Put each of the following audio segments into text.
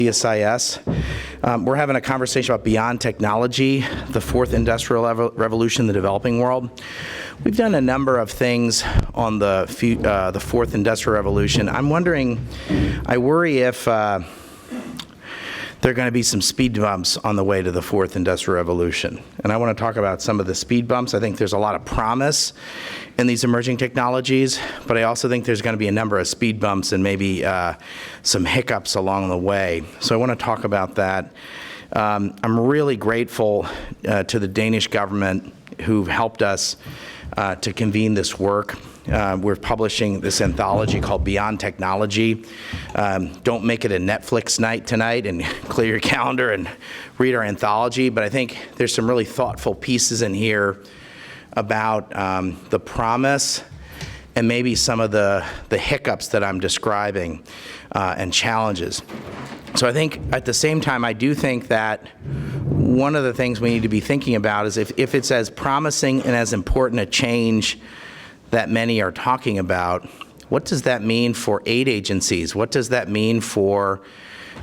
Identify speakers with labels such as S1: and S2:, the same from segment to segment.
S1: CSIS. We're having a conversation about beyond technology, the fourth industrial revolution in the developing world. We've done a number of things on the fourth industrial revolution. I'm wondering, I worry if there are going to be some speed bumps on the way to the fourth industrial revolution. And I want to talk about some of the speed bumps. I think there's a lot of promise in these emerging technologies, but I also think there's going to be a number of speed bumps and maybe some hiccups along the way. So I want to talk about that. I'm really grateful to the Danish government who've helped us to convene this work. We're publishing this anthology called Beyond Technology. Don't make it a Netflix night tonight and clear your calendar and read our anthology, but I think there's some really thoughtful pieces in here about the promise and maybe some of the hiccups that I'm describing and challenges. So I think at the same time, I do think that one of the things we need to be thinking about is if it's as promising and as important a change that many are talking about, what does that mean for aid agencies? What does that mean for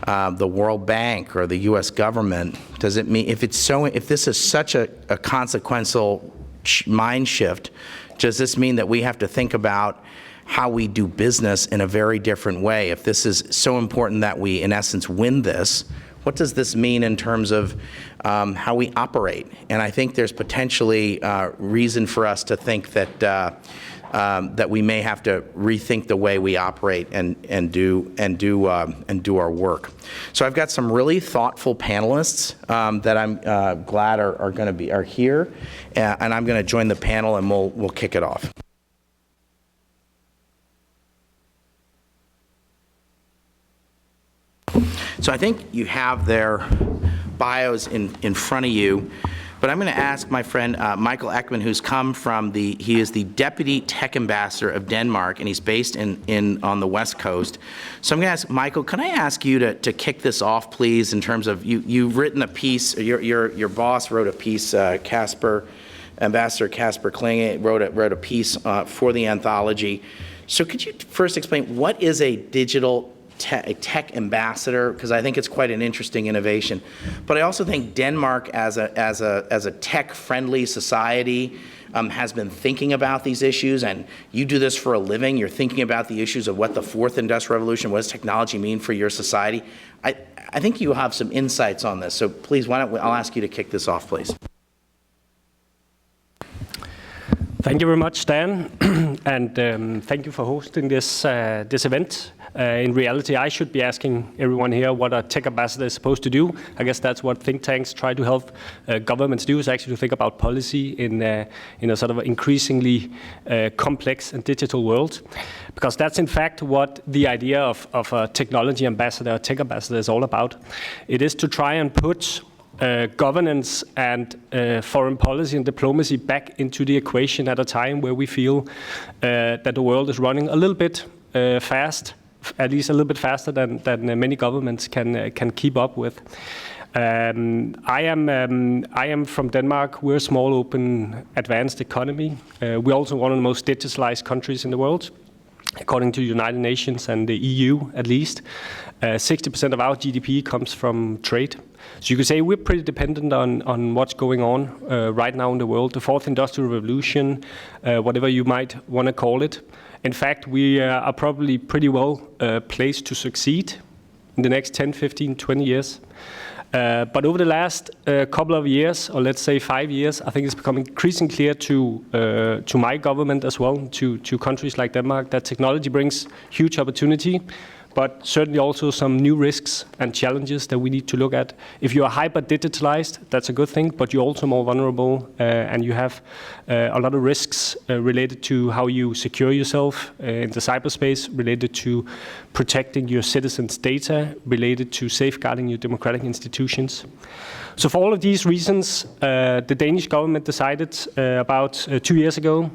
S1: the World Bank or the U.S. government? Does it mean if this is such a consequential mind shift, does this mean that we have to think about how we do business in a very different way? If this is so important that we, in essence, win this, what does this mean in terms of how we operate? And I think there's potentially reason for us to think that that we may have to rethink the way we operate and do our work. So I've got some really thoughtful panelists that I'm glad are here, and I'm going to join the panel and we'll kick it off. So I think you have their bios in front of you, but I'm going to ask my friend Michael Ekman, who's come from he is the Deputy Tech Ambassador of Denmark, and he's based on the West Coast. So I'm going to ask Michael, can I ask you to kick this off, please, in terms of you've written a piece, your boss wrote a piece, Ambassador Casper Klynge wrote a piece for the anthology. So could you first explain what is a digital tech ambassador, because I think it's quite an interesting innovation. But I also think Denmark as a tech-friendly society has been thinking about these issues, and you do this for a living. You're thinking about the issues of what the fourth industrial revolution, what does technology mean for your society? I think you have some insights on this. So please, I'll ask you to kick this off, please.
S2: Thank you very much, Dan, and thank you for hosting this event. In reality, I should be asking everyone here what a tech ambassador is supposed to do. I guess that's what think tanks try to help governments do, is actually to think about policy in a sort of increasingly complex and digital world. Because that's in fact what the idea of a technology ambassador, a tech ambassador is all about. It is to try and put governance and foreign policy and diplomacy back into the equation at a time where we feel that the world is running a little bit fast, at least a little bit faster than many governments can keep up with. I am from Denmark. We're a small, open, advanced economy. We're also one of the most digitalized countries in the world, according to the United Nations and the EU at least. 60% of our GDP comes from trade. So you could say we're pretty dependent on what's going on right now in the world, the fourth industrial revolution, whatever you might want to call it. In fact, we are probably pretty well placed to succeed in the next 10, 15, 20 years. But over the last couple of years, or let's say 5 years, I think it's becoming increasingly clear to my government as well, to countries like Denmark, that technology brings huge opportunity, but certainly also some new risks and challenges that we need to look at. If you are hyper-digitalized, that's a good thing, but you're also more vulnerable, and you have a lot of risks related to how you secure yourself in the cyberspace, related to protecting your citizens' data, related to safeguarding your democratic institutions. So for all of these reasons, the Danish government decided about 2 years ago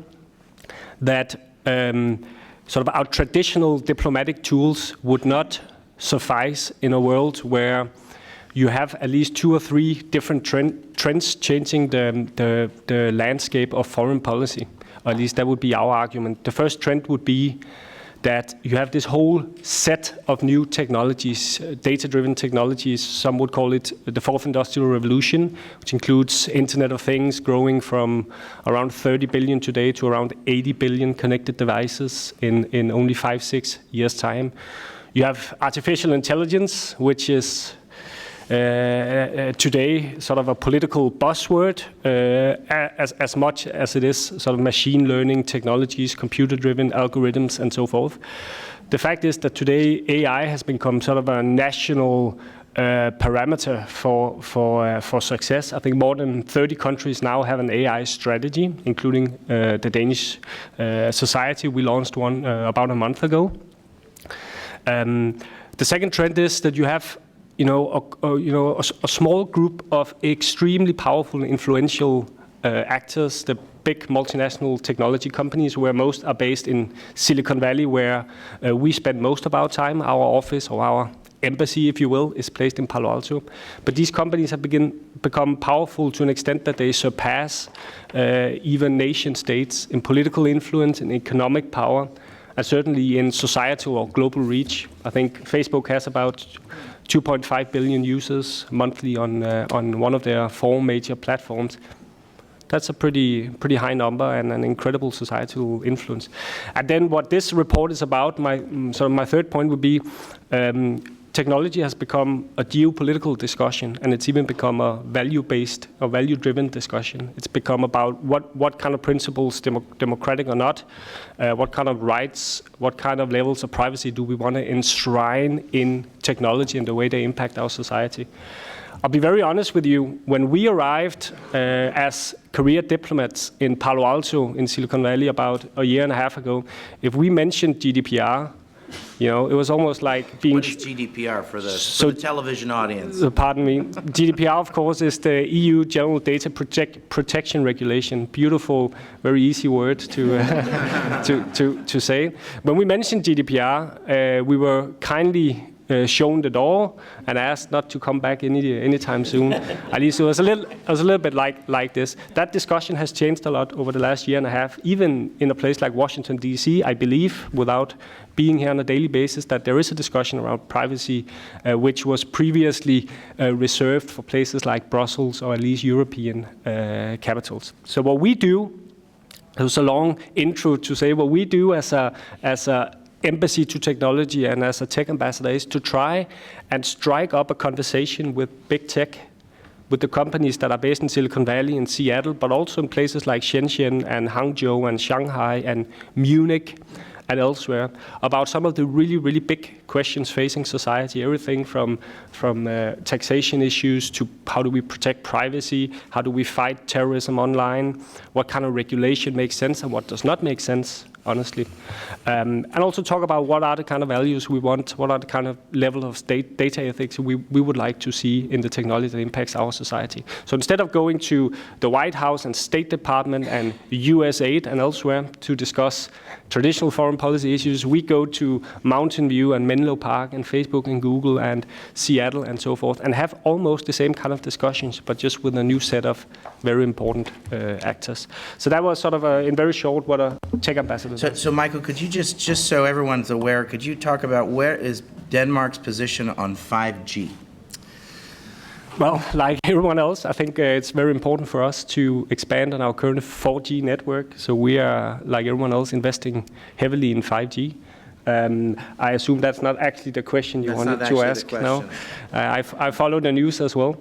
S2: that sort of our traditional diplomatic tools would not suffice in a world where you have at least 2 or 3 different trends changing the landscape of foreign policy. Or at least that would be our argument. The first trend would be that you have this whole set of new technologies, data-driven technologies. Some would call it the fourth industrial revolution, which includes Internet of Things growing from around 30 billion today to around 80 billion connected devices in only 5-6 years' time. You have artificial intelligence, which is today sort of a political buzzword, as much as it is sort of machine learning technologies, computer-driven algorithms, and so forth. The fact is that today AI has become sort of a national parameter for success. I think more than 30 countries now have an AI strategy, including the Danish society. We launched one about a month ago. The second trend is that you have a small group of extremely powerful, influential actors, the big multinational technology companies, where most are based in Silicon Valley, where we spend most of our time. Our office, or our embassy, if you will, is placed in Palo Alto. But these companies have become powerful to an extent that they surpass even nation states in political influence and economic power, and certainly in societal or global reach. I think Facebook has about 2.5 billion users monthly on one of their 4 major platforms. That's a pretty high number and an incredible societal influence. And then what this report is about, my third point would be, technology has become a geopolitical discussion, and it's even become a value-based or value-driven discussion. It's become about what kind of principles, democratic or not, what kind of rights, what kind of levels of privacy do we want to enshrine in technology and the way they impact our society. I'll be very honest with you, when we arrived as career diplomats in Palo Alto in Silicon Valley about a year and a half ago, if we mentioned GDPR, it was almost like being...
S1: What is GDPR for the television audience?
S2: Pardon me. GDPR, of course, is the EU General Data Protection Regulation. Beautiful, very easy word to say. When we mentioned GDPR, we were kindly shown the door and asked not to come back anytime soon. At least it was a little bit like this. That discussion has changed a lot over the last year and a half, even in a place like Washington, D.C. I believe, without being here on a daily basis, that there is a discussion around privacy, which was previously reserved for places like Brussels or at least European capitals. So what we do, it was a long intro to say what we do as a embassy to technology and as a tech ambassador is to try and strike up a conversation with big tech, with the companies that are based in Silicon Valley and Seattle, but also in places like Shenzhen and Hangzhou and Shanghai and Munich and elsewhere, about some of the really, really big questions facing society, everything from taxation issues to how do we protect privacy, how do we fight terrorism online, what kind of regulation makes sense and what does not make sense, honestly. And also talk about what are the kind of values we want, what are the kind of level of data ethics we would like to see in the technology that impacts our society. So instead of going to the White House and State Department and USAID and elsewhere to discuss traditional foreign policy issues, we go to Mountain View and Menlo Park and Facebook and Google and Seattle and so forth, and have almost the same kind of discussions, but just with a new set of very important actors. So that was sort of, in very short, what a tech ambassador does.
S1: So Maiko, could you just so everyone's aware, could you talk about where is Denmark's position on 5G?
S2: Well, like everyone else, I think it's very important for us to expand on our current 4G network. So we are, like everyone else, investing heavily in 5G. I assume that's not actually the question you wanted to ask. No, I follow the news as well.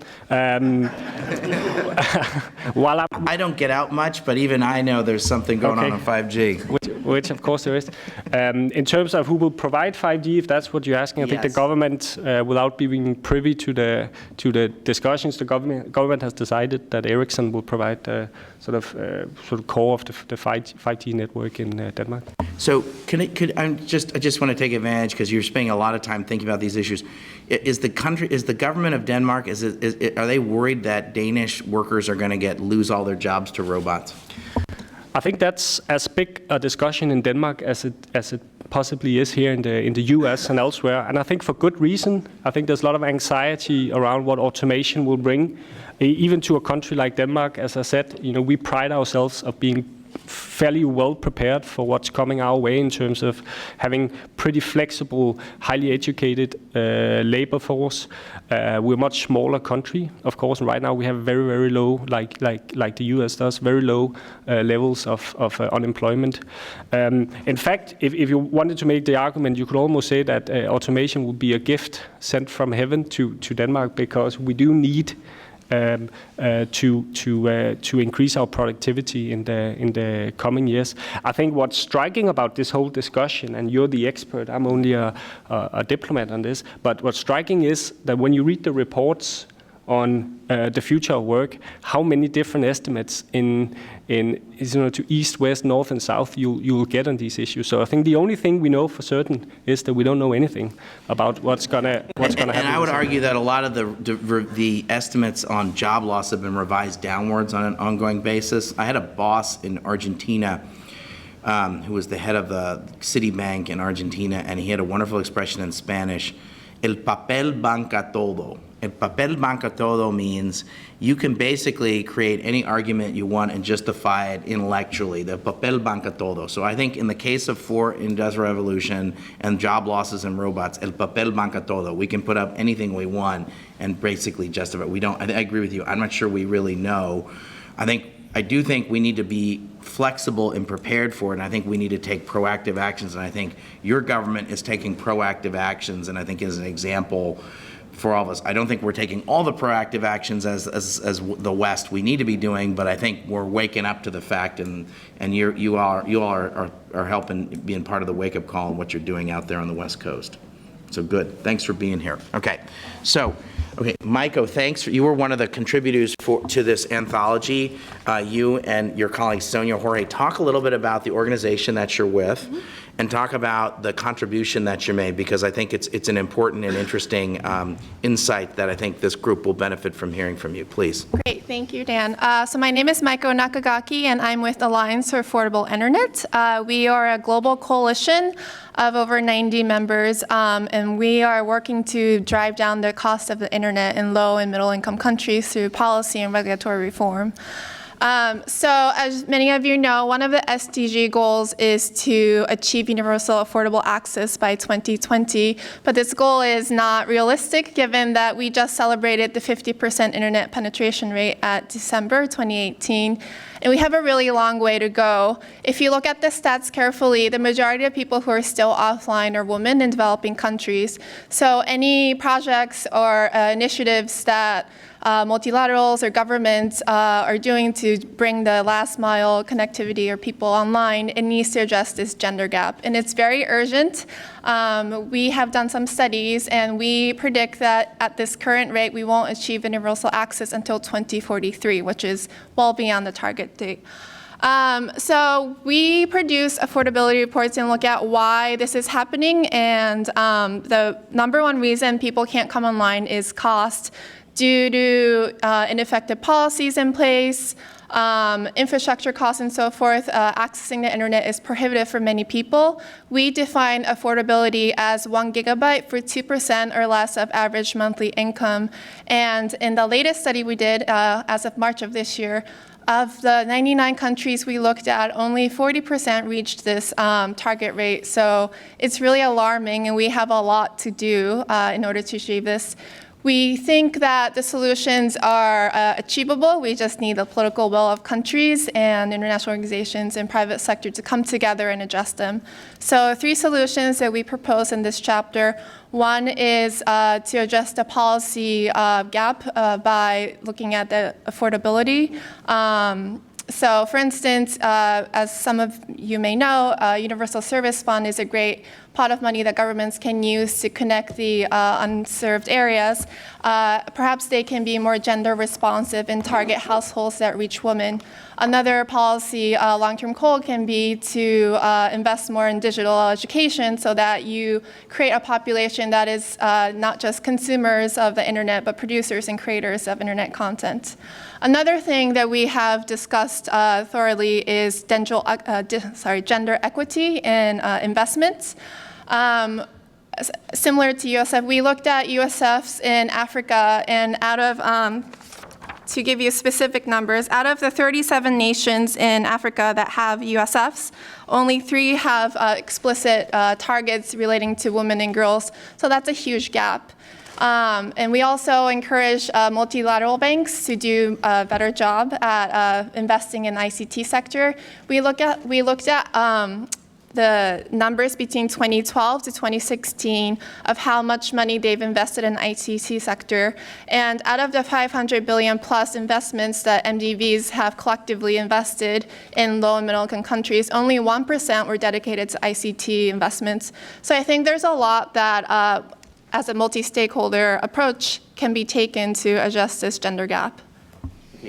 S2: While
S1: I don't get out much, but even I know there's something going on 5G.
S2: Which of course there is. In terms of who will provide 5G, if that's what you're asking, I think the government, without being privy to the discussions, the government has decided that Ericsson will provide the sort of core of the 5G network in Denmark.
S1: So I just want to take advantage because you're spending a lot of time thinking about these issues. Is the government of Denmark, are they worried that Danish workers are going to lose all their jobs to robots?
S2: I think that's as big a discussion in Denmark as it possibly is here in the US and elsewhere, and I think for good reason. I think there's a lot of anxiety around what automation will bring, even to a country like Denmark. As I said, we pride ourselves of being fairly well prepared for what's coming our way in terms of having pretty flexible, highly educated labor force. We're a much smaller country, of course, and right now we have very, very low, like the US does, very low levels of unemployment. In fact, if you wanted to make the argument, you could almost say that automation would be a gift sent from heaven to Denmark, because we do need to increase our productivity in the coming years. I think what's striking about this whole discussion, and you're the expert, I'm only a diplomat on this, but what's striking is that when you read the reports on the future of work, how many different estimates to east, west, north, and south you will get on these issues. So I think the only thing we know for certain is that we don't know anything about what's gonna happen.
S1: And I would argue that a lot of the estimates on job loss have been revised downwards on an ongoing basis. I had a boss in Argentina who was the head of the Citibank in Argentina, and he had a wonderful expression in Spanish: "El papel banca todo." El papel banca todo means you can basically create any argument you want and justify it intellectually. The papel banca todo. So I think in the case of fourth industrial revolution and job losses and robots, el papel banca todo. We can put up anything we want and basically justify it. We don't. I agree with you. I'm not sure we really know. I do think we need to be flexible and prepared for it, and I think we need to take proactive actions, and I think your government is taking proactive actions, and I think is an example for all of us. I don't think we're taking all the proactive actions as the West we need to be doing, but I think we're waking up to the fact, and you all are helping, being part of the wake-up call and what you're doing out there on the West Coast. So good. Thanks for being here. Okay. Maiko, thanks. You were one of the contributors to this anthology. You and your colleague Sonia Jorge, talk a little bit about the organization that you're with, and talk about the contribution that you made, because I think it's an important and interesting insight that I think this group will benefit from hearing from you. Please.
S3: Great, thank you, Dan. So my name is Maiko Nakagaki, and I'm with Alliance for Affordable Internet. We are a global coalition of over 90 members, and we are working to drive down the cost of the internet in low and middle income countries through policy and regulatory reform. So as many of you know, one of the SDG goals is to achieve universal affordable access by 2020, but this goal is not realistic given that we just celebrated the 50% internet penetration rate at December 2018, and we have a really long way to go. If you look at the stats carefully, the majority of people who are still offline are women in developing countries. So any projects or initiatives that multilaterals or governments are doing to bring the last mile connectivity or people online, it needs to address this gender gap. And it's very urgent. We have done some studies, and we predict that at this current rate, we won't achieve universal access until 2043, which is well beyond the target date. So we produce affordability reports and look at why this is happening. And the number one reason people can't come online is cost, due to ineffective policies in place, infrastructure costs and so forth. Accessing the internet is prohibitive for many people. We define affordability as 1 gigabyte for 2% or less of average monthly income. And in the latest study we did, as of March of this year, of the 99 countries we looked at, only 40% reached this target rate. So it's really alarming, and we have a lot to do in order to achieve this. We think that the solutions are achievable. We just need the political will of countries and international organizations and private sector to come together and address them. So 3 solutions that we propose in this chapter. One is to address the policy gap by looking at the affordability. So for instance, as some of you may know, Universal Service Fund is a great pot of money that governments can use to connect the unserved areas. Perhaps they can be more gender responsive and target households that reach women. Another policy long-term goal can be to invest more in digital education so that you create a population that is not just consumers of the internet, but producers and creators of internet content. Another thing that we have discussed thoroughly is gender equity in investments. Similar to USF, we looked at USFs in Africa, and out of to give you specific numbers, out of the 37 nations in Africa that have USFs, only 3 have explicit targets relating to women and girls. So that's a huge gap. And we also encourage multilateral banks to do a better job at investing in the ICT sector. We looked at the numbers between 2012 to 2016 of how much money they've invested in the ICT sector. And out of the 500 billion plus investments that MDVs have collectively invested in low and middle income countries, only 1% were dedicated to ICT investments. So I think there's a lot that as a multi-stakeholder approach can be taken to address this gender gap.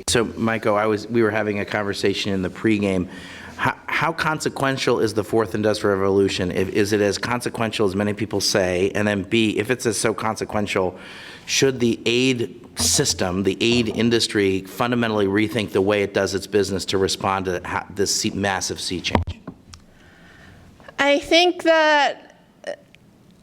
S1: So, Maiko, we were having a conversation in the pregame. How consequential is the fourth industrial revolution? Is it as consequential as many people say? And then B, if it's so consequential, should the aid system, the aid industry, fundamentally rethink the way it does its business to respond to this massive sea change?
S3: I think that,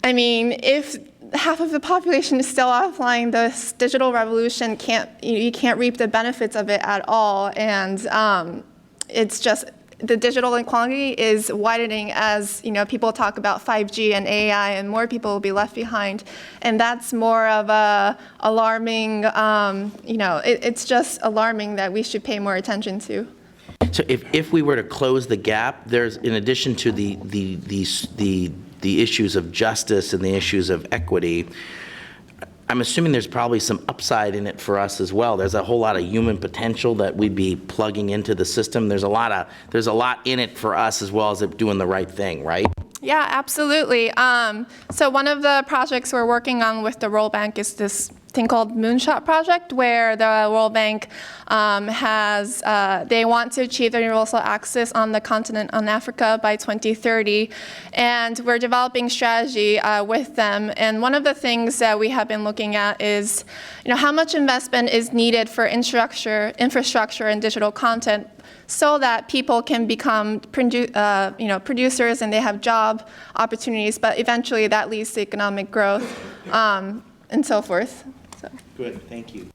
S3: if half of the population is still offline, this digital revolution you can't reap the benefits of it at all. And it's just, the digital inequality is widening as people talk about 5G and AI, and more people will be left behind. And that's more of a alarming, it's just alarming that we should pay more attention to.
S1: So if we were to close the gap, there's, in addition to the issues of justice and the issues of equity, I'm assuming there's probably some upside in it for us as well. There's a whole lot of human potential that we'd be plugging into the system. There's a lot in it for us as well as doing the right thing, right?
S3: Yeah, absolutely. So one of the projects we're working on with the World Bank is this thing called Moonshot Project, where the World Bank they want to achieve the universal access on the continent on Africa by 2030. And we're developing strategy with them. And one of the things that we have been looking at is, how much investment is needed for infrastructure and digital content so that people can become producers and they have job opportunities, but eventually that leads to economic growth and so forth. So.
S1: Good, thank you.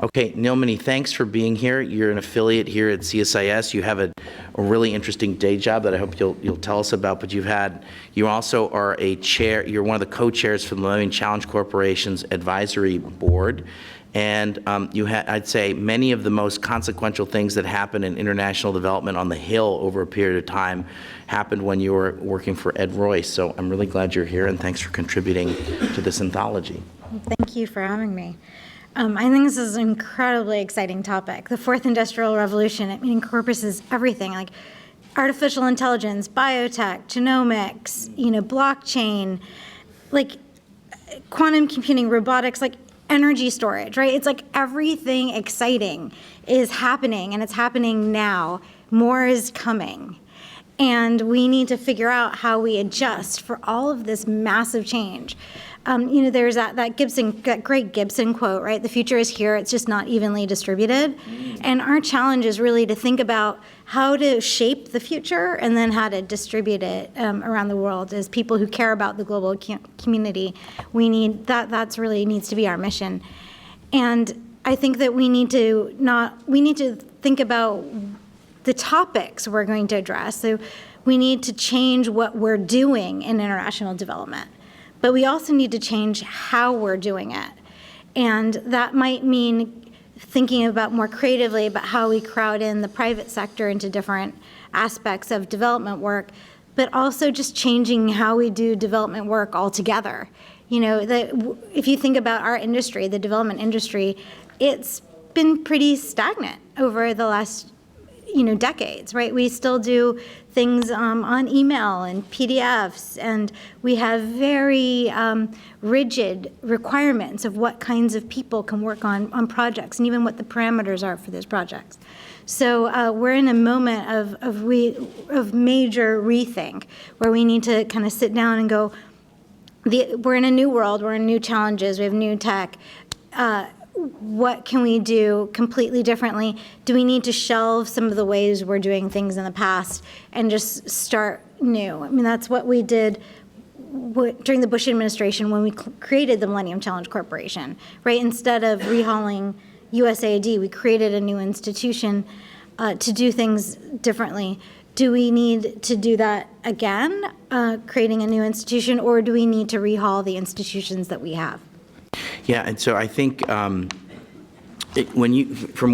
S1: Okay, Nilmini, thanks for being here. You're an affiliate here at CSIS. You have a really interesting day job that I hope you'll tell us about, but you also are a chair, you're one of the co-chairs for the Millennium Challenge Corporation's advisory board. And I'd say many of the most consequential things that happen in international development on the Hill over a period of time happened when you were working for Ed Royce. So I'm really glad you're here, and thanks for contributing to this anthology.
S4: Thank you for having me. I think this is an incredibly exciting topic. The fourth industrial revolution, encompasses everything, like artificial intelligence, biotech, genomics, blockchain, like quantum computing, robotics, like energy storage, right? It's like everything exciting is happening, and it's happening now. More is coming. And we need to figure out how we adjust for all of this massive change. There's that great Gibson quote, right? The future is here, it's just not evenly distributed. And our challenge is really to think about how to shape the future and then how to distribute it around the world. As people who care about the global community, that's really needs to be our mission. And I think that we need to think about the topics we're going to address. So we need to change what we're doing in international development. But we also need to change how we're doing it. And that might mean thinking about more creatively about how we crowd in the private sector into different aspects of development work, but also just changing how we do development work altogether. If you think about our industry, the development industry, it's been pretty stagnant over the last decades, right? We still do things on email and PDFs, and we have very rigid requirements of what kinds of people can work on projects, and even what the parameters are for those projects. So we're in a moment of major rethink, where we need to kind of sit down and go, we're in a new world, we're in new challenges, we have new tech. What can we do completely differently? Do we need to shelve some of the ways we're doing things in the past and just start new? That's what we did during the Bush administration when we created the Millennium Challenge Corporation, right? Instead of rehauling, USAID, we created a new institution to do things differently. Do we need to do that again, creating a new institution, or do we need to rehaul the institutions that we have?
S1: Yeah, and so I think from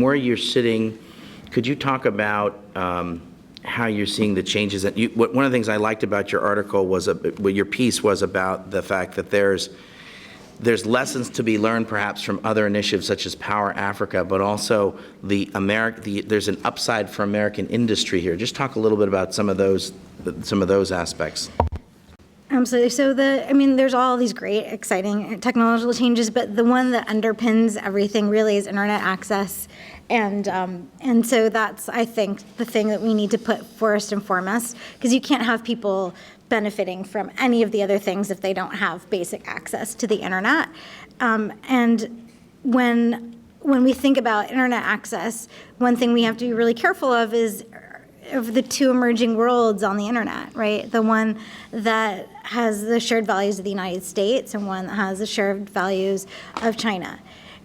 S1: where you're sitting, could you talk about how you're seeing the changes that one of the things I liked about your article was, your piece was about the fact that there's lessons to be learned perhaps from other initiatives such as Power Africa, but also there's an upside for American industry here. Just talk a little bit about some of those aspects.
S4: Absolutely. So there's all these great, exciting technological changes, but the one that underpins everything really is internet access. And so that's, I think, the thing that we need to put first and foremost, because you can't have people benefiting from any of the other things if they don't have basic access to the internet. And when we think about internet access, one thing we have to be really careful of is of the two emerging worlds on the internet, right? The one that has the shared values of the United States and one that has the shared values of China.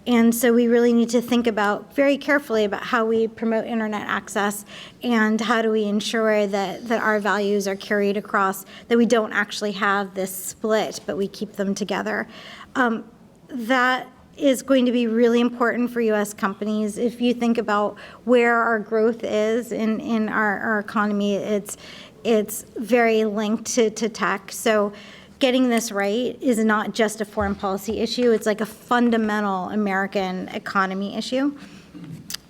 S4: And so we really need to think about very carefully about how we promote internet access and how do we ensure that our values are carried across, that we don't actually have this split, but we keep them together. That is going to be really important for U.S. companies. If you think about where our growth is in our economy, it's very linked to tech. So getting this right is not just a foreign policy issue. It's like a fundamental American economy issue.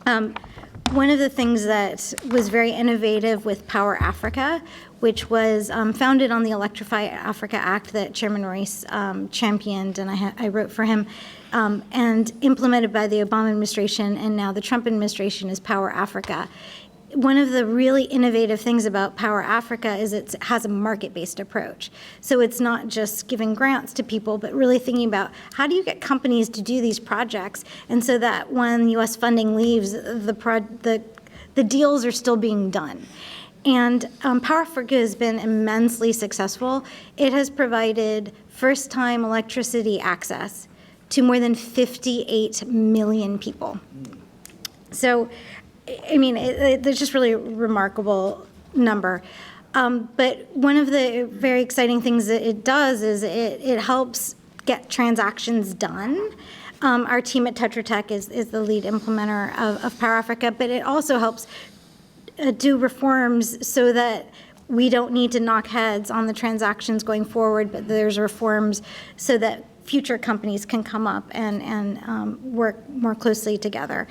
S4: One of the things that was very innovative with Power Africa, which was founded on the Electrify Africa Act that Chairman Royce championed, and I wrote for him, and implemented by the Obama administration and now the Trump administration, is Power Africa. One of the really innovative things about Power Africa is it has a market-based approach. So it's not just giving grants to people, but really thinking about how do you get companies to do these projects, and so that when U.S. funding leaves, the deals are still being done. And Power Africa has been immensely successful. It has provided first-time electricity access to more than 58 million people. So, I mean, it's just really a remarkable number. But one of the very exciting things that it does is it helps get transactions done. Our team at Tetra Tech is the lead implementer of Power Africa, but it also helps do reforms so that we don't need to knock heads on the transactions going forward, but there's reforms so that future companies can come up and work more closely together.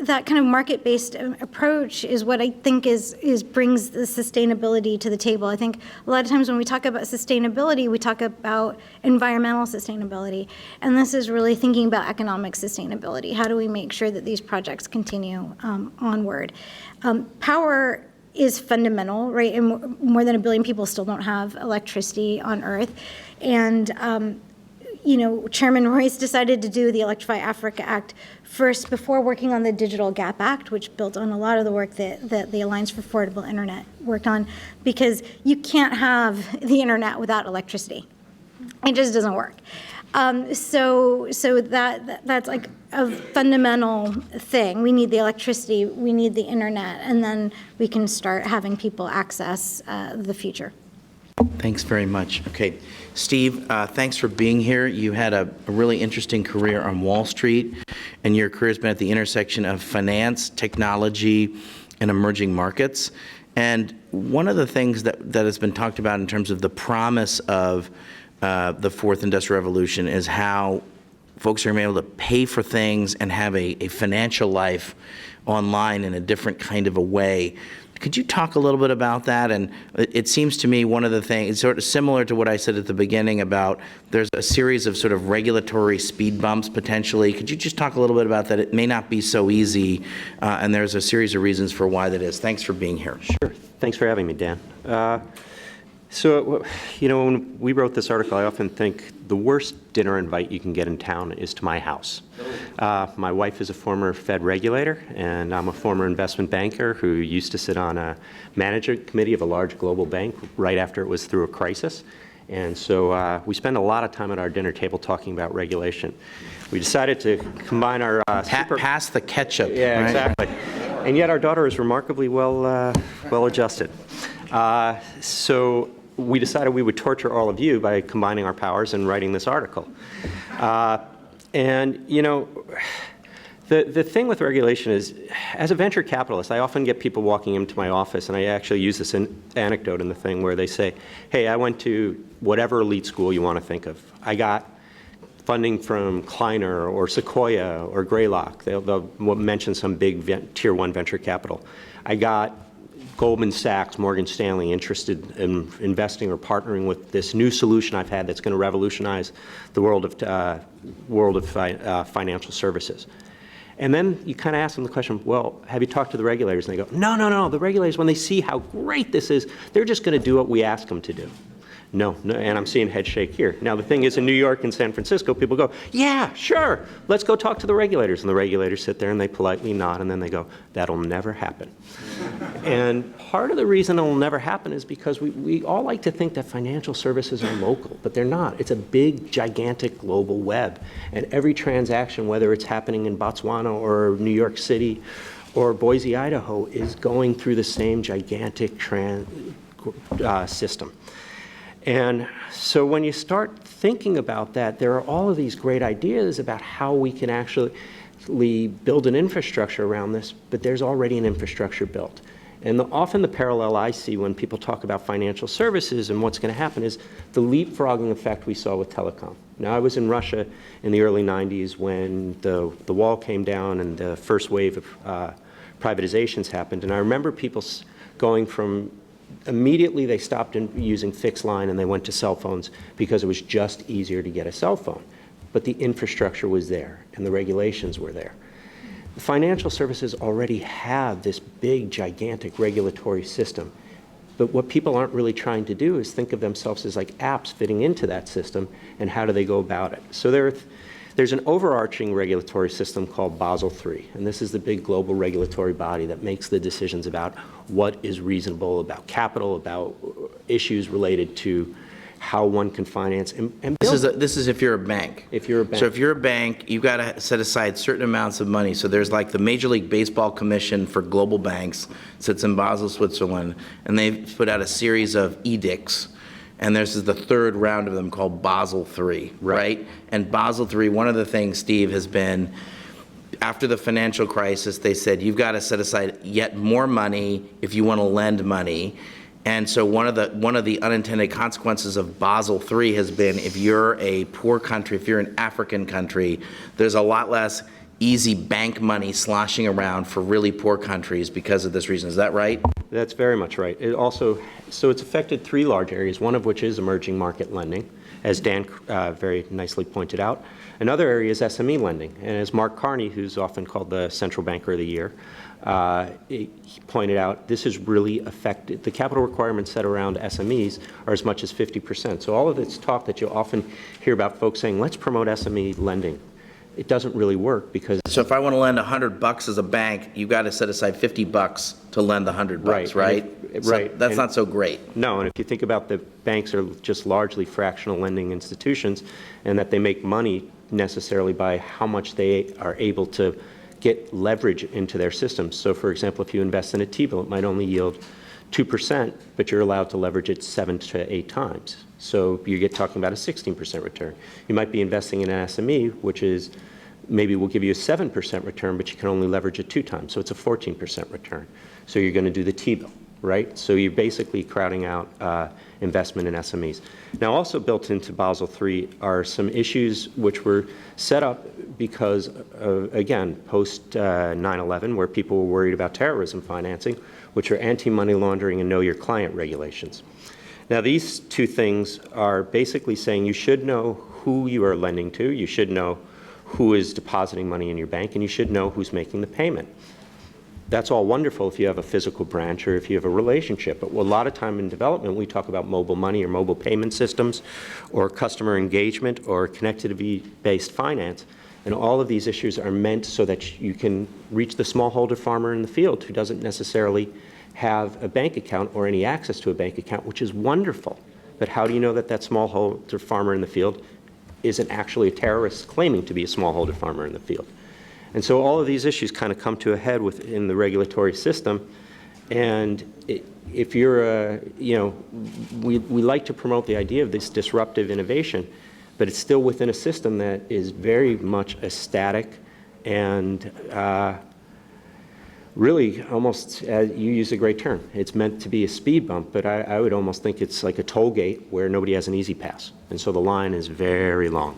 S4: That kind of market-based approach is what I think brings the sustainability to the table. I think a lot of times when we talk about sustainability, we talk about environmental sustainability, and this is really thinking about economic sustainability. How do we make sure that these projects continue onward? Power is fundamental, right? And more than 1 billion people still don't have electricity on Earth, and Chairman Royce decided to do the Electrify Africa Act first before working on the Digital Gap Act, which built on a lot of the work that the Alliance for Affordable Internet worked on, because you can't have the internet without electricity. It just doesn't work. So that's like a fundamental thing. We need the electricity, we need the internet, and then we can start having people access the future.
S1: Thanks very much. Okay, Steve, thanks for being here. You had a really interesting career on Wall Street, and your career has been at the intersection of finance, technology, and emerging markets. And one of the things that has been talked about in terms of the promise of the fourth industrial revolution is how folks are going to be able to pay for things and have a financial life online in a different kind of a way. Could you talk a little bit about that? And it seems to me one of the things, it's sort of similar to what I said at the beginning about there's a series of sort of regulatory speed bumps potentially. Could you just talk a little bit about that? It may not be so easy, and there's a series of reasons for why that is. Thanks for being here.
S5: Sure. Thanks for having me, Dan. So, when we wrote this article, I often think the worst dinner invite you can get in town is to my house. My wife is a former Fed regulator, and I'm a former investment banker who used to sit on a management committee of a large global bank right after it was through a crisis. And so we spend a lot of time at our dinner table talking about regulation. We decided to combine our
S1: Pass the ketchup.
S5: Yeah,
S1: right?
S5: exactly. And yet our daughter is remarkably well adjusted. So we decided we would torture all of you by combining our powers and writing this article. And you know, the thing with regulation is, as a venture capitalist, I often get people walking into my office, and I actually use this anecdote in the thing where they say, hey, I went to whatever elite school you want to think of. I got funding from Kleiner or Sequoia or Greylock. They'll mention some big tier 1 venture capital. I got Goldman Sachs, Morgan Stanley interested in investing or partnering with this new solution I've had that's going to revolutionize the world of financial services. And then you kind of ask them the question, well, have you talked to the regulators? And they go, no, no, no. The regulators, when they see how great this is, they're just going to do what we ask them to do. No, and I'm seeing head shake here. Now, the thing is, in New York and San Francisco, people go, yeah, sure, let's go talk to the regulators. And the regulators sit there and they politely nod, and then they go, that'll never happen. And part of the reason it'll never happen is because we all like to think that financial services are local, but they're not. It's a big, gigantic global web. And every transaction, whether it's happening in Botswana or New York City or Boise, Idaho, is going through the same gigantic system. And so when you start thinking about that, there are all of these great ideas about how we can actually build an infrastructure around this, but there's already an infrastructure built. And often the parallel I see when people talk about financial services and what's going to happen is the leapfrogging effect we saw with telecom. Now, I was in Russia in the early 90s when the wall came down and the first wave of privatizations happened. And I remember people going from immediately they stopped using fixed line and they went to cell phones because it was just easier to get a cell phone. But the infrastructure was there and the regulations were there. The financial services already have this big, gigantic regulatory system. But what people aren't really trying to do is think of themselves as like apps fitting into that system and how do they go about it. So there's an overarching regulatory system called Basel III, and this is the big global regulatory body that makes the decisions about what is reasonable about capital, about issues related to how one can finance and build.
S1: This is if you're a bank.
S5: If you're a bank.
S1: So if you're a bank, you've got to set aside certain amounts of money. So there's like the Major League Baseball Commission for global banks, sits in Basel, Switzerland, and they've put out a series of edicts. And this is the third round of them called Basel III, right? And Basel III, one of the things, Steve, has been, after the financial crisis, they said, you've got to set aside yet more money if you want to lend money. And so one of the unintended consequences of Basel III has been, if you're a poor country, if you're an African country, there's a lot less easy bank money sloshing around for really poor countries because of this reason. Is that right?
S5: That's very much right. It also, so it's affected 3 large areas, one of which is emerging market lending, as Dan very nicely pointed out. Another area is SME lending. And as Mark Carney, who's often called the Central Banker of the Year, he pointed out, this has really affected, the capital requirements set around SMEs are as much as 50%. So all of this talk that you often hear about folks saying, let's promote SME lending. It doesn't really work because...
S1: So if I want to lend $100 as a bank, you've got to set aside $50 to lend the $100, right? So that's not so great.
S5: No, and if you think about the banks are just largely fractional lending institutions and that they make money necessarily by how much they are able to get leverage into their systems. So for example, if you invest in a T-bill, it might only yield 2%, but you're allowed to leverage it 7 to 8 times. So you get talking about a 16% return. You might be investing in an SME, which is maybe will give you a 7% return, but you can only leverage it 2 times. So it's a 14% return. So you're going to do the T-bill, right? So you're basically crowding out investment in SMEs. Now also built into Basel III are some issues which were set up because, again, post 9/11, where people were worried about terrorism financing, which are anti-money laundering and know your client regulations. Now these 2 things are basically saying you should know who you are lending to, you should know who is depositing money in your bank, and you should know who's making the payment. That's all wonderful if you have a physical branch or if you have a relationship, but a lot of time in development we talk about mobile money or mobile payment systems or customer engagement or connectivity-based finance, and all of these issues are meant so that you can reach the smallholder farmer in the field who doesn't necessarily have a bank account or any access to a bank account, which is wonderful. but how do you know that that smallholder farmer in the field isn't actually a terrorist claiming to be a smallholder farmer in the field? And so all of these issues kind of come to a head within the regulatory system. And if you're we like to promote the idea of this disruptive innovation, but it's still within a system that is very much a static and really almost, you use a great term, it's meant to be a speed bump, but I would almost think it's like a toll gate where nobody has an easy pass. And so the line is very long.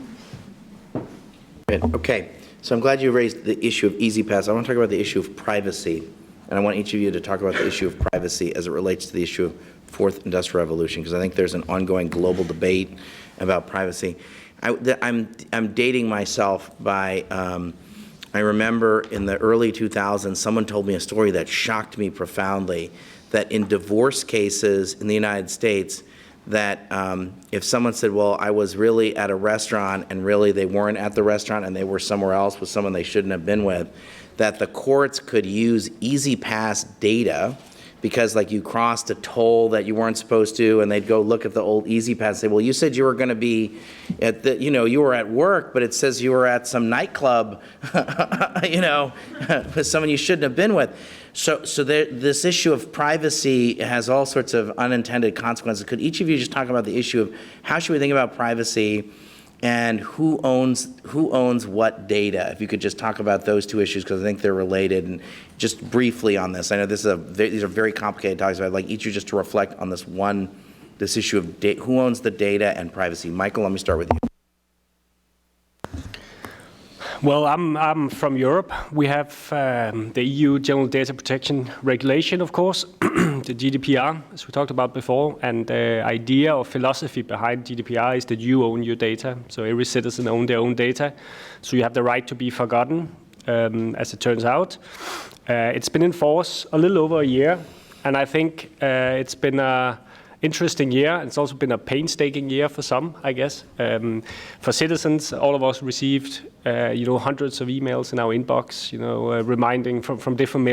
S1: Okay, so I'm glad you raised the issue of easy pass. I want to talk about the issue of privacy. And I want each of you to talk about the issue of privacy as it relates to the issue of fourth industrial revolution, because I think there's an ongoing global debate about privacy. I'm dating myself by, I remember in the early 2000s, someone told me a story that shocked me profoundly, that in divorce cases in the United States, that if someone said, well, I was really at a restaurant and really they weren't at the restaurant and they were somewhere else with someone they shouldn't have been with, that the courts could use easy pass data because like you crossed a toll that you weren't supposed to, and they'd go look at the old easy pass and say, well, you said you were going to be at the, you were at work, but it says you were at some nightclub, with someone you shouldn't have been with. So this issue of privacy has all sorts of unintended consequences. Could each of you just talk about the issue of how should we think about privacy and who owns what data? If you could just talk about those two issues, because I think they're related, and just briefly on this. I know these are very complicated topics, but I'd like each of you just to reflect on this issue of who owns the data and privacy. Michael, let me start with you.
S2: Well, I'm from Europe. We have the EU General Data Protection Regulation, of course, the GDPR, as we talked about before. And the idea or philosophy behind GDPR is that you own your data. So every citizen owns their own data. So you have the right to be forgotten, as it turns out. It's been in force a little over a year. And I think it's been an interesting year. It's also been a painstaking year for some, I guess. For citizens, all of us received hundreds of emails in our inbox, reminding from different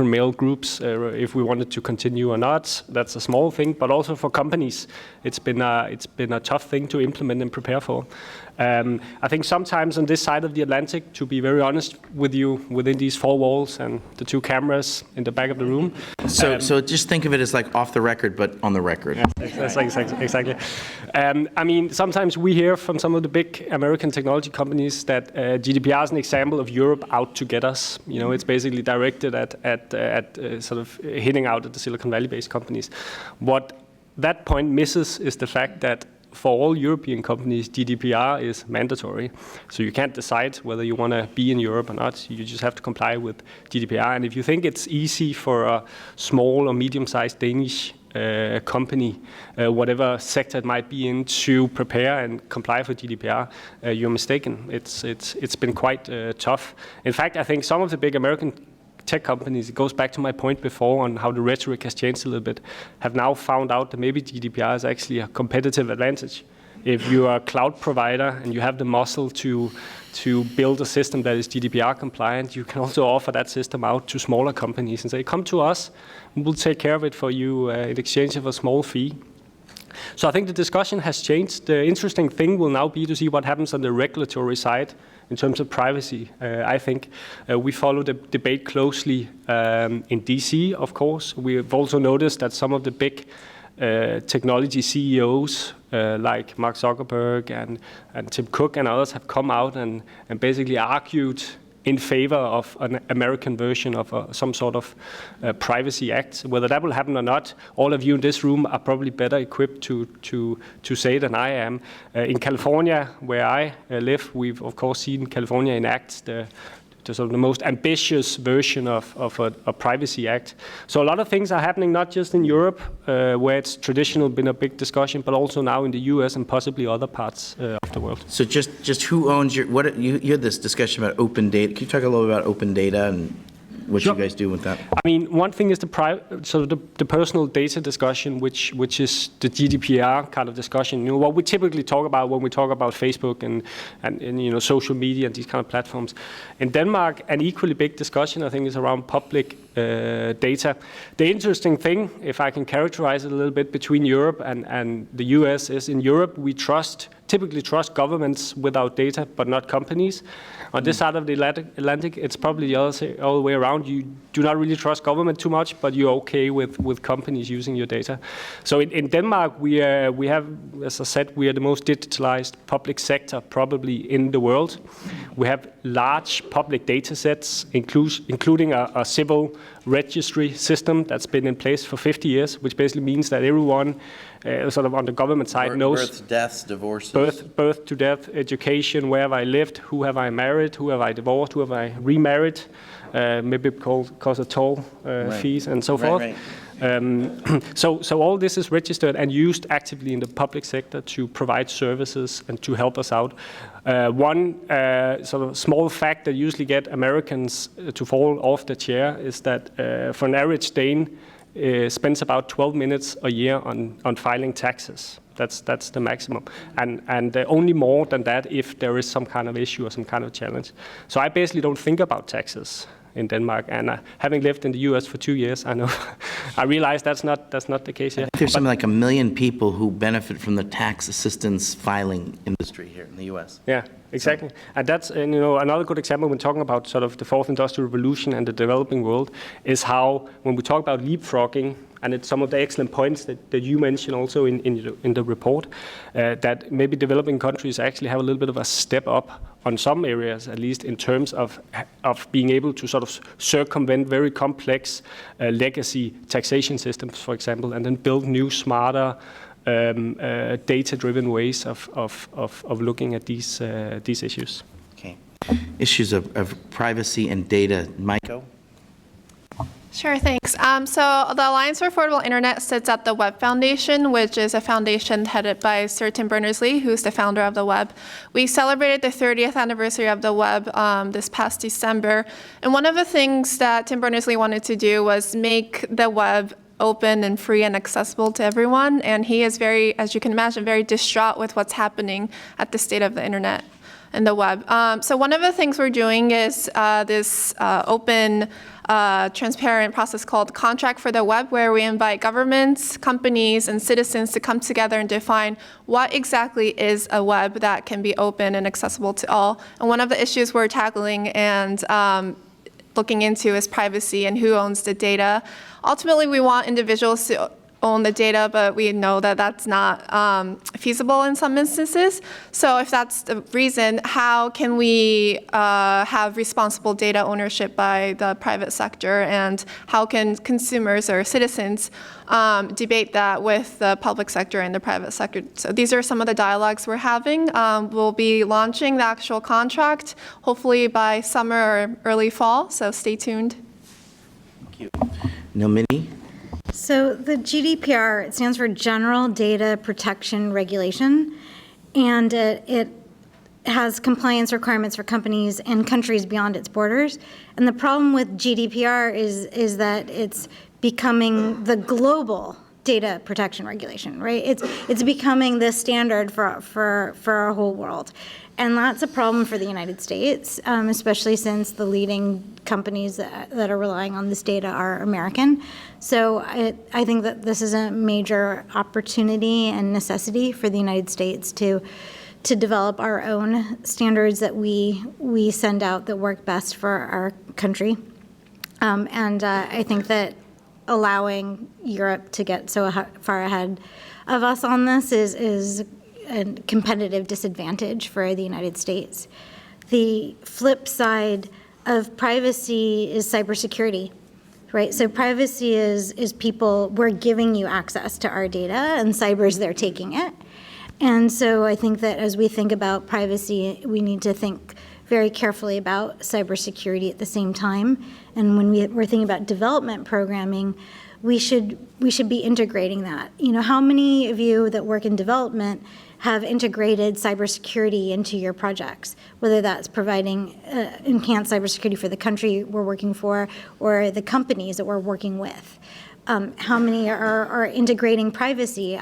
S2: mail groups if we wanted to continue or not. That's a small thing, but also for companies, it's been a tough thing to implement and prepare for. I think sometimes on this side of the Atlantic, to be very honest with you, within these four walls and the two cameras in the back of the room.
S1: So just think of it as like off the record, but on the record.
S2: That's exactly. I mean, sometimes we hear from some of the big American technology companies that GDPR is an example of Europe out to get us. It's basically directed at sort of hitting out at the Silicon Valley-based companies. What that point misses is the fact that for all European companies, GDPR is mandatory. So you can't decide whether you want to be in Europe or not. You just have to comply with GDPR. And if you think it's easy for a small or medium-sized Danish company, whatever sector it might be in, to prepare and comply for GDPR, you're mistaken. It's been quite tough. In fact, I think some of the big American tech companies, it goes back to my point before on how the rhetoric has changed a little bit, have now found out that maybe GDPR is actually a competitive advantage. If you are a cloud provider and you have the muscle to build a system that is GDPR compliant, you can also offer that system out to smaller companies and say, come to us, and we'll take care of it for you in exchange of a small fee. So I think the discussion has changed. The interesting thing will now be to see what happens on the regulatory side in terms of privacy. I think we follow the debate closely in DC, of course. We've also noticed that some of the big technology CEOs like Mark Zuckerberg and Tim Cook and others have come out and basically argued in favor of an American version of some sort of privacy act. Whether that will happen or not, all of you in this room are probably better equipped to say than I am. In California, where I live, we've of course seen California enact the sort of the most ambitious version of a privacy act. So a lot of things are happening, not just in Europe, where it's traditionally been a big discussion, but also now in the US and possibly other parts of the world.
S1: So just who owns you had this discussion about open data. Can you talk a little bit about open data and what you guys do with that.
S2: I mean, one thing is the personal data discussion, which is the GDPR kind of discussion. You know, what we typically talk about when we talk about Facebook and you know, social media and these kind of platforms. In Denmark, an equally big discussion, I think, is around public data. The interesting thing, if I can characterize it a little bit, between Europe and the US is in Europe we typically trust governments with our data, but not companies. On this side of the Atlantic, it's probably the other way around. You do not really trust government too much, but you're okay with companies using your data. So in Denmark, we have, as I said, we are the most digitalized public sector probably in the world. We have large public data sets, including a civil registry system that's been in place for 50 years, which basically means that everyone sort of on the government side knows
S6: births, deaths, divorces.
S2: Birth to death, education, where have I lived, who have I married, who have I divorced, who have I remarried, maybe because of toll fees and so forth. Right. So all this is registered and used actively in the public sector to provide services and to help us out. One sort of small fact that usually get Americans to fall off the chair is that for an average Dane, spends about 12 minutes a year on filing taxes. That's the maximum, and only more than that if there is some kind of issue or some kind of challenge. So I basically don't think about taxes in Denmark, and having lived in the US for 2 years, I know I realize that's not the case here.
S1: There's something like 1 million people who benefit from the tax assistance filing industry here in the US.
S2: Yeah, exactly. And that's you know, another good example when talking about sort of the fourth industrial revolution and the developing world is how when we talk about leapfrogging, and it's some of the excellent points that you mentioned also in the report, that maybe developing countries actually have a little bit of a step up on some areas, at least in terms of being able to sort of circumvent very complex legacy taxation systems, for example, and then build new, smarter, data-driven ways of looking at these issues.
S1: Okay. Issues of privacy and data. Maiko?
S3: Sure, thanks. So the Alliance for Affordable Internet sits at the Web Foundation, which is a foundation headed by Sir Tim Berners-Lee, who's the founder of the web. We celebrated the 30th anniversary of the web this past December. And one of the things that Tim Berners-Lee wanted to do was make the web open and free and accessible to everyone. And he is very, as you can imagine, very distraught with what's happening at the state of the internet and the web. So one of the things we're doing is this open, transparent process called Contract for the Web, where we invite governments, companies, and citizens to come together and define what exactly is a web that can be open and accessible to all. And one of the issues we're tackling and looking into is privacy and who owns the data. Ultimately, we want individuals to own the data, but we know that that's not feasible in some instances. So if that's the reason, how can we have responsible data ownership by the private sector, and how can consumers or citizens debate that with the public sector and the private sector? So these are some of the dialogues we're having. We'll be launching the actual contract, hopefully by summer or early fall, so stay tuned.
S1: Thank you. Nilmini?
S4: So the GDPR, it stands for General Data Protection Regulation, and it has compliance requirements for companies and countries beyond its borders. And the problem with GDPR is that it's becoming the global data protection regulation, right? It's becoming the standard for our whole world. And that's a problem for the United States, especially since the leading companies that are relying on this data are American. So I think that this is a major opportunity and necessity for the United States to develop our own standards that we send out that work best for our country. And I think that allowing Europe to get so far ahead of us on this is a competitive disadvantage for the United States. The flip side of privacy is cybersecurity, right? So privacy is people, we're giving you access to our data, and cyber's they're taking it. And so I think that as we think about privacy, we need to think very carefully about cybersecurity at the same time. And when we're thinking about development programming, we should be integrating that. You know, how many of you that work in development have integrated cybersecurity into your projects, whether that's providing enhanced cybersecurity for the country we're working for or the companies that we're working with. How many are integrating privacy?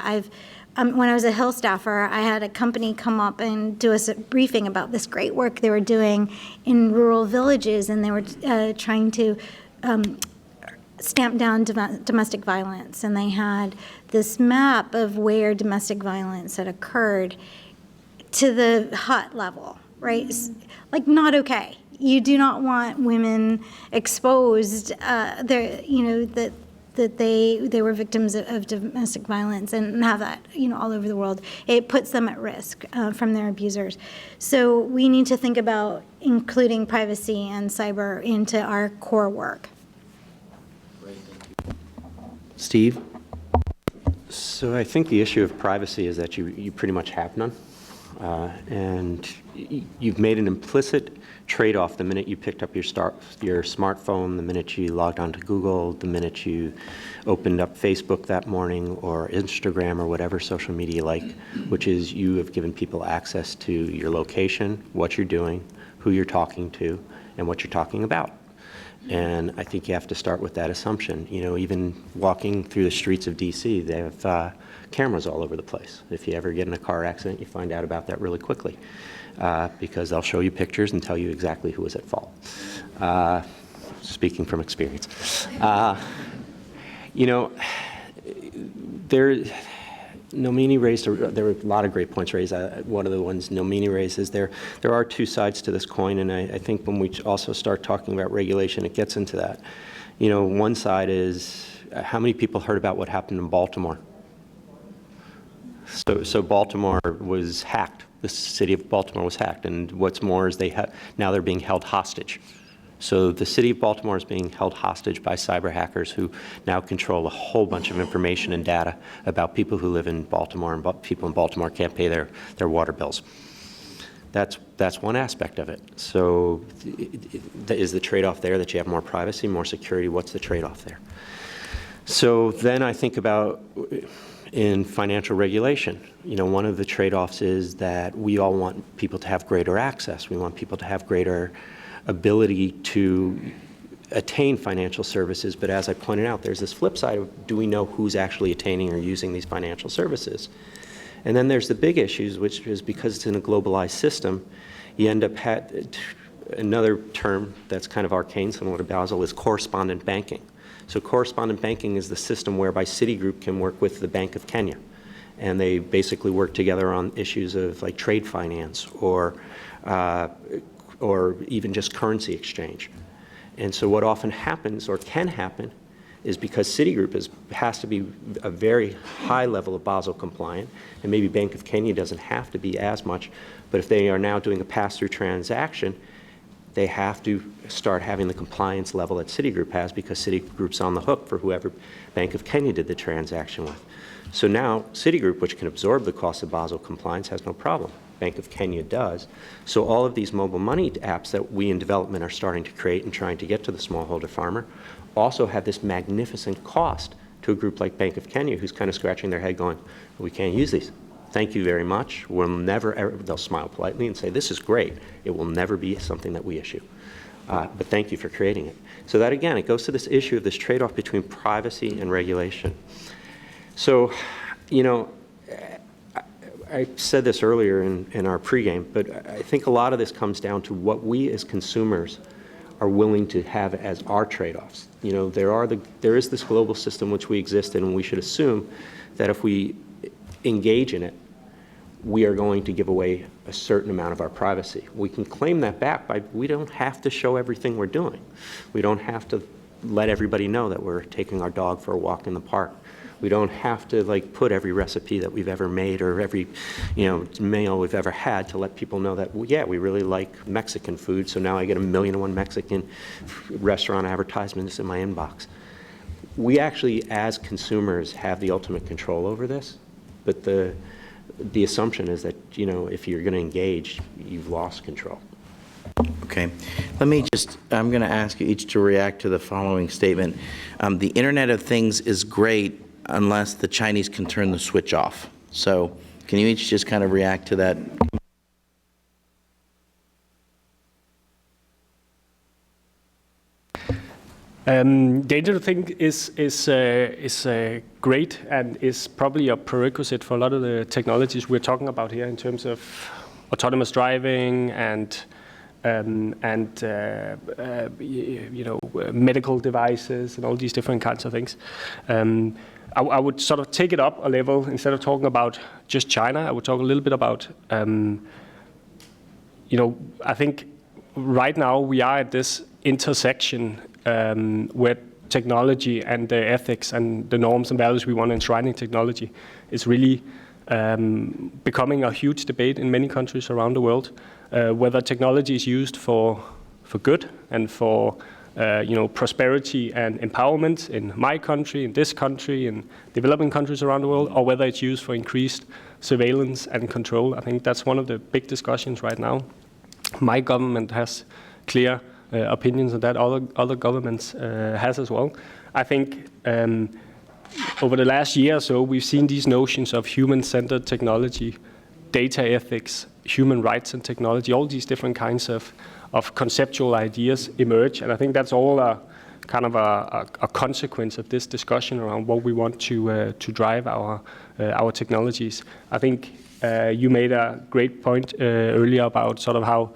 S4: When I was a Hill staffer, I had a company come up and do us a briefing about this great work they were doing in rural villages, and they were trying to stamp down domestic violence. And they had this map of where domestic violence had occurred to the hut level, right? Like, not okay. You do not want women exposed, that they were victims of domestic violence and have that, all over the world. It puts them at risk from their abusers. So we need to think about including privacy and cyber into our core work.
S1: Great, thank you. Steve?
S5: So I think the issue of privacy is that you pretty much have none. And you've made an implicit trade-off the minute you picked up your smartphone, the minute you logged onto Google, the minute you opened up Facebook that morning, or Instagram, or whatever social media you like, which is you have given people access to your location, what you're doing, who you're talking to, and what you're talking about. And I think you have to start with that assumption. Even walking through the streets of DC, they have cameras all over the place. If you ever get in a car accident, you find out about that really quickly, because they'll show you pictures and tell you exactly who was at fault. Speaking from experience. Nilmini raised, there were a lot of great points raised. One of the ones Nilmini raised is there are two sides to this coin, and I think when we also start talking about regulation, it gets into that. One side is how many people heard about what happened in Baltimore? So Baltimore was hacked. The city of Baltimore was hacked, and what's more is now they're being held hostage. So the city of Baltimore is being held hostage by cyber hackers who now control a whole bunch of information and data about people who live in Baltimore, and people in Baltimore can't pay their water bills. That's one aspect of it. So is the trade-off there that you have more privacy, more security? What's the trade-off there? So then I think about in financial regulation, one of the trade-offs is that we all want people to have greater access. We want people to have greater ability to attain financial services, but as I pointed out, there's this flip side of, do we know who's actually attaining or using these financial services? And then there's the big issues, which is because it's in a globalized system, you end up another term that's kind of arcane, similar to Basel, is correspondent banking. So correspondent banking is the system whereby Citigroup can work with the Bank of Kenya, and they basically work together on issues of like trade finance or even just currency exchange. And so what often happens, or can happen, is because Citigroup has to be a very high level of Basel compliant, and maybe Bank of Kenya doesn't have to be as much, but if they are now doing a pass-through transaction, they have to start having the compliance level that Citigroup has, because Citigroup's on the hook for whoever Bank of Kenya did the transaction with. So now Citigroup, which can absorb the cost of Basel compliance, has no problem. Bank of Kenya does. So all of these mobile money apps that we in development are starting to create and trying to get to the smallholder farmer also have this magnificent cost to a group like Bank of Kenya, who's kind of scratching their head going, we can't use these. Thank you very much. We'll never ever, they'll smile politely and say, this is great. It will never be something that we issue. But thank you for creating it. So that again, it goes to this issue of this trade-off between privacy and regulation. So, I said this earlier in our pregame, but I think a lot of this comes down to what we as consumers are willing to have as our trade-offs. There is this global system which we exist in, and we should assume that if we engage in it, we are going to give away a certain amount of our privacy. We can claim that back by, we don't have to show everything we're doing. We don't have to let everybody know that we're taking our dog for a walk in the park. We don't have to put every recipe that we've ever made or every meal we've ever had to let people know that, well, yeah, we really like Mexican food, so now I get 1,000,001 Mexican restaurant advertisements in my inbox. We actually, as consumers, have the ultimate control over this, but the assumption is that, if you're going to engage, you've lost control.
S1: Okay. I'm going to ask you each to react to the following statement. The Internet of Things is great unless the Chinese can turn the switch off. So Can you each just kind of react to that?
S2: The Internet thing is great and is probably a prerequisite for a lot of the technologies we're talking about here in terms of autonomous driving and medical devices and all these different kinds of things. I would sort of take it up a level. Instead of talking about just China, I would talk a little bit about, I think right now we are at this intersection where technology and the ethics and the norms and values we want to enshrine in technology is really becoming a huge debate in many countries around the world. Whether technology is used for good and for prosperity and empowerment in my country, in this country, in developing countries around the world, or whether it's used for increased surveillance and control. I think that's one of the big discussions right now. My government has clear opinions on that. Other governments has as well. I think over the last year or so, we've seen these notions of human-centered technology, data ethics, human rights and technology, all these different kinds of conceptual ideas emerge. And I think that's all a kind of a consequence of this discussion around what we want to drive our technologies. I think you made a great point earlier about sort of how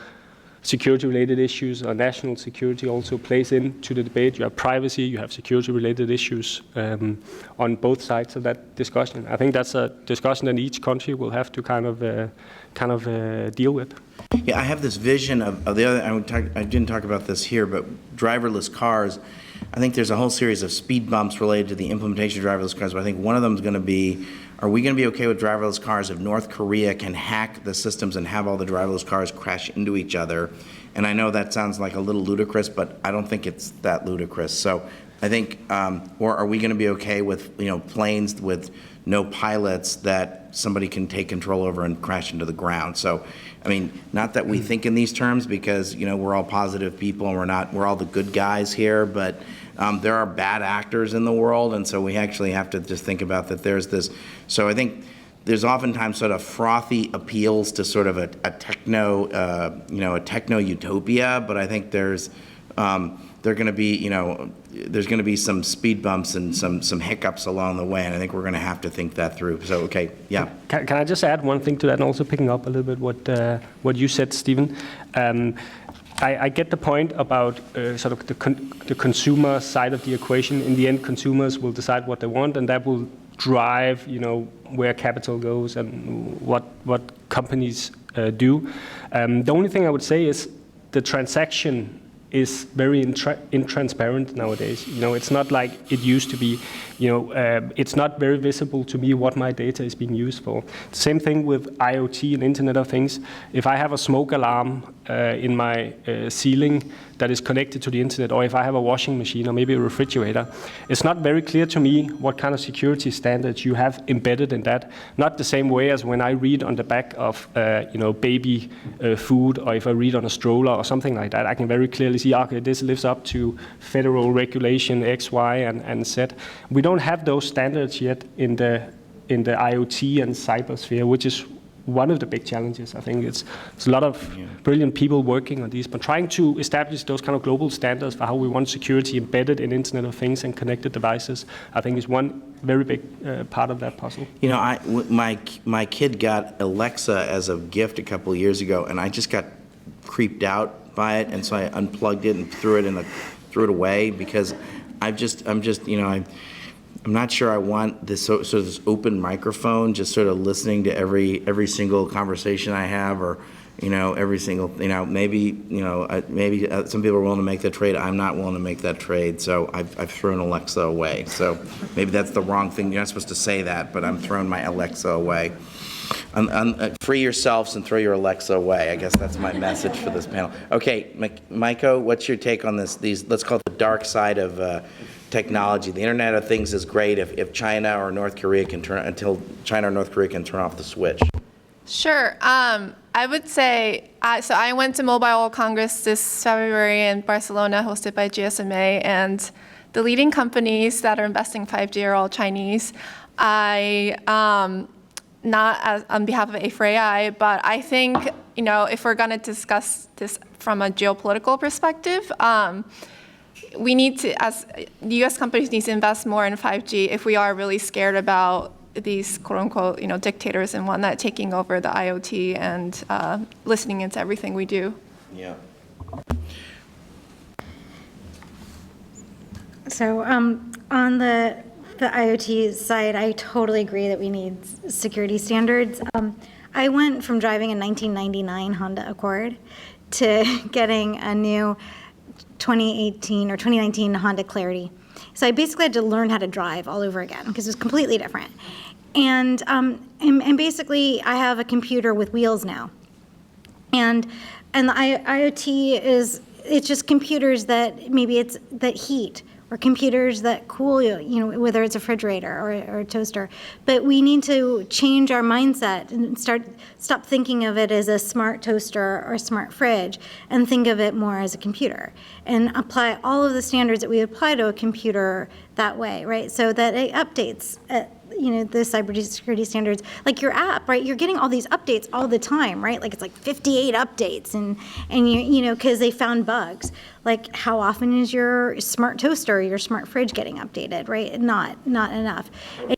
S2: security-related issues or national security also plays into the debate. You have privacy, you have security-related issues on both sides of that discussion. I think that's a discussion that each country will have to kind of deal with.
S1: Yeah, I have this vision of the other. I didn't talk about this here, but driverless cars. I think there's a whole series of speed bumps related to the implementation of driverless cars. But I think one of them is going to be: are we going to be okay with driverless cars if North Korea can hack the systems and have all the driverless cars crash into each other? And I know that sounds like a little ludicrous, but I don't think it's that ludicrous. So I think, or are we going to be okay with planes with no pilots that somebody can take control over and crash into the ground? So, I mean, not that we think in these terms because we're all positive people and we're all the good guys here, but there are bad actors in the world, and so we actually have to just think about that. There's this. So I think there's oftentimes sort of frothy appeals to sort of a techno utopia, but I think there's going to be there's going to be some speed bumps and some hiccups along the way, and I think we're going to have to think that through. So okay, yeah.
S2: Can I just add one thing to that, and also picking up a little bit what you said, Steven? I get the point about sort of the consumer side of the equation. In the end, consumers will decide what they want, and that will drive, where capital goes and what companies do. The only thing I would say is the transaction is very intransparent nowadays. It's not like it used to be. It's not very visible to me what my data is being used for. Same thing with IoT and Internet of Things. If I have a smoke alarm in my ceiling that is connected to the internet, or if I have a washing machine or maybe a refrigerator, it's not very clear to me what kind of security standards you have embedded in that. Not the same way as when I read on the back of baby food, or if I read on a stroller or something like that, I can very clearly see, okay, this lives up to federal regulation X, Y, and Z. We don't have those standards yet in the IoT and cybersphere, which is one of the big challenges. I think it's a lot of brilliant people working on these, but trying to establish those kind of global standards for how we want security embedded in Internet of Things and connected devices, I think is one very big part of that puzzle.
S1: My kid got Alexa as a gift a couple of years ago, and I just got creeped out by it, and so I unplugged it and threw it away because I'm not sure I want this sort of this open microphone just sort of listening to every single conversation I have, or every single maybe some people are willing to make that trade. I'm not willing to make that trade, so I've thrown Alexa away. So maybe that's the wrong thing. You're not supposed to say that, but I'm throwing my Alexa away. Free yourselves and throw your Alexa away. I guess that's my message for this panel. Okay, Maiko, what's your take on this? Let's call it the dark side of technology. The Internet of Things is great if China or North Korea can turn off the switch.
S3: Sure. I would say, so I went to Mobile World Congress this February in Barcelona, hosted by GSMA, and the leading companies that are investing 5G are all Chinese. I not as, on behalf of A4AI, but I think, if we're going to discuss this from a geopolitical perspective, we need to, as the U.S. companies need to invest more in 5G if we are really scared about these quote-unquote, dictators and whatnot taking over the IoT and listening into everything we do.
S1: Yeah.
S4: So on the IoT side, I totally agree that we need security standards. I went from driving a 1999 Honda Accord to getting a new 2018 or 2019 Honda Clarity. So I basically had to learn how to drive all over again because it was completely different. And basically, I have a computer with wheels now. And the IoT it's just computers that maybe that heat, or computers that cool you, whether it's a refrigerator or a toaster. But we need to change our mindset and stop thinking of it as a smart toaster or a smart fridge and think of it more as a computer and apply all of the standards that we apply to a computer that way, right? So that it updates the cybersecurity standards, like your app, right? You're getting all these updates all the time, right? Like it's like 58 updates and because they found bugs. Like how often is your smart toaster or your smart fridge getting updated, right? Not enough.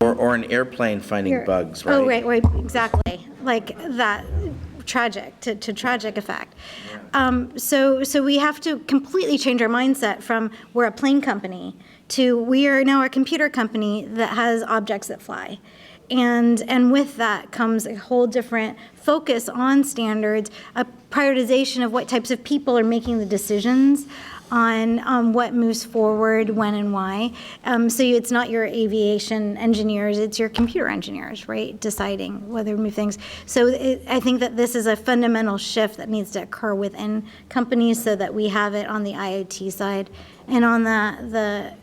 S1: Or an airplane finding bugs, right?
S4: Oh, right, exactly. Like that, tragic, to tragic effect. So we have to completely change our mindset from we're a plane company to we are now a computer company that has objects that fly. And with that comes a whole different focus on standards, a prioritization of what types of people are making the decisions on what moves forward, when and why. So it's not your aviation engineers, it's your computer engineers, right, deciding whether to move things. So I think that this is a fundamental shift that needs to occur within companies so that we have it on the IoT side and on the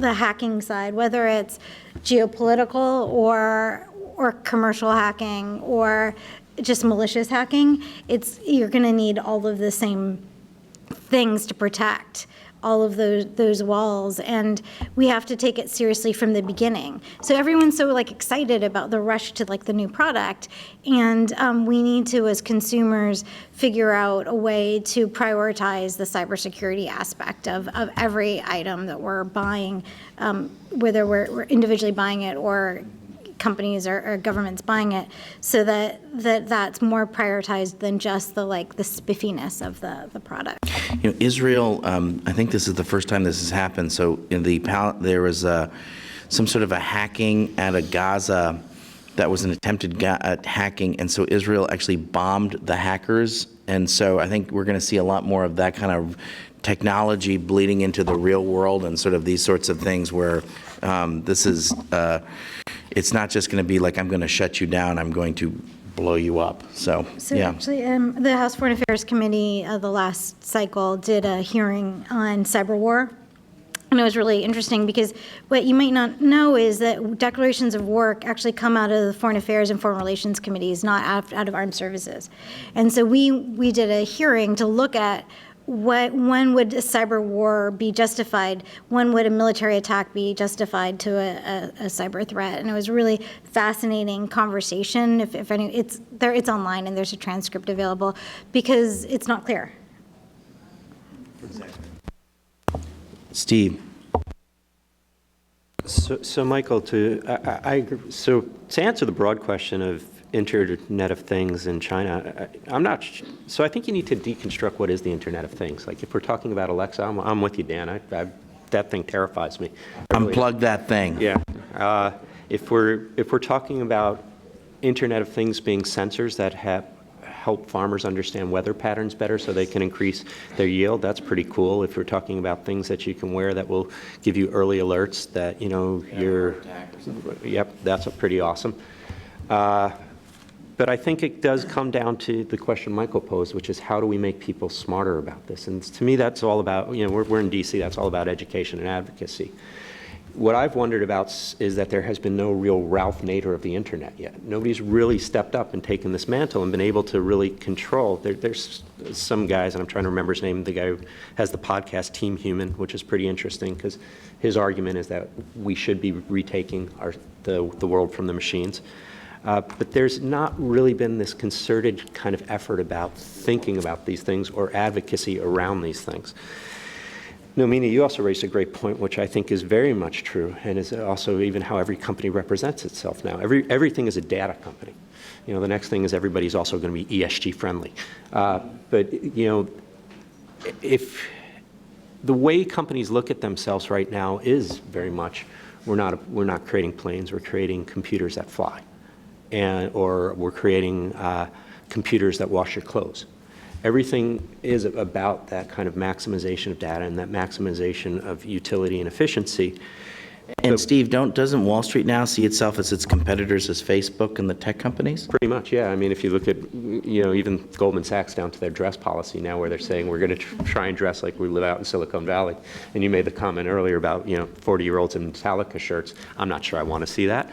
S4: hacking side, whether it's geopolitical or commercial hacking or just malicious hacking. You're going to need all of the same things to protect all of those walls, and we have to take it seriously from the beginning. So everyone's so excited about the rush to the new product, and we need to, as consumers, figure out a way to prioritize the cybersecurity aspect of every item that we're buying, whether we're individually buying it or companies or governments buying it, so that's more prioritized than just the spiffiness of the product.
S1: Israel, I think this is the first time this has happened. So there was some sort of a hacking at a Gaza that was an attempted hacking, and so Israel actually bombed the hackers. And so I think we're going to see a lot more of that kind of technology bleeding into the real world and sort of these sorts of things where this is, it's not just going to be like, I'm going to shut you down, I'm going to blow you up. So yeah.
S4: Actually, the House Foreign Affairs Committee, the last cycle, did a hearing on cyber war. And it was really interesting because what you might not know is that declarations of war actually come out of the Foreign Affairs and Foreign Relations Committees, not out of Armed Services. And so we did a hearing to look at when would a cyber war be justified? When would a military attack be justified to a cyber threat? And it was a really fascinating conversation. If any, it's online and there's a transcript available because it's not clear.
S1: Steve.
S5: So Michael, I agree. So to answer the broad question of Internet of Things in China, I'm not. So I think you need to deconstruct what is the Internet of Things. Like if we're talking about Alexa, I'm with you, Dan. That thing terrifies me.
S1: Unplug that thing.
S5: Yeah. If we're talking about Internet of Things being sensors that help farmers understand weather patterns better so they can increase their yield, that's pretty cool. If we're talking about things that you can wear that will give you early alerts that yep, that's pretty awesome. But I think it does come down to the question Michael posed, which is how do we make people smarter about this? And to me, that's all about, we're in DC, that's all about education and advocacy. What I've wondered about is that there has been no real Ralph Nader of the internet yet. Nobody's really stepped up and taken this mantle and been able to really control. There's some guys, and I'm trying to remember his name, the guy who has the podcast Team Human, which is pretty interesting because his argument is that we should be retaking the world from the machines. But there's not really been this concerted kind of effort about thinking about these things or advocacy around these things. Nilmini, you also raised a great point, which I think is very much true, and is also even how every company represents itself now. Everything is a data company. You know, the next thing is everybody's also going to be ESG friendly. But you know, if the way companies look at themselves right now is very much, we're not creating planes, we're creating computers that fly, or we're creating computers that wash your clothes. Everything is about that kind of maximization of data and that maximization of utility and efficiency.
S1: And Steve, doesn't Wall Street now see itself as its competitors as Facebook and the tech companies?
S5: Pretty much, yeah. I mean, if you look at, you know, even Goldman Sachs down to their dress policy now, where they're saying we're going to try and dress like we live out in Silicon Valley. And you made the comment earlier about, you know, 40-year-olds in Metallica shirts. I'm not sure I want to see that.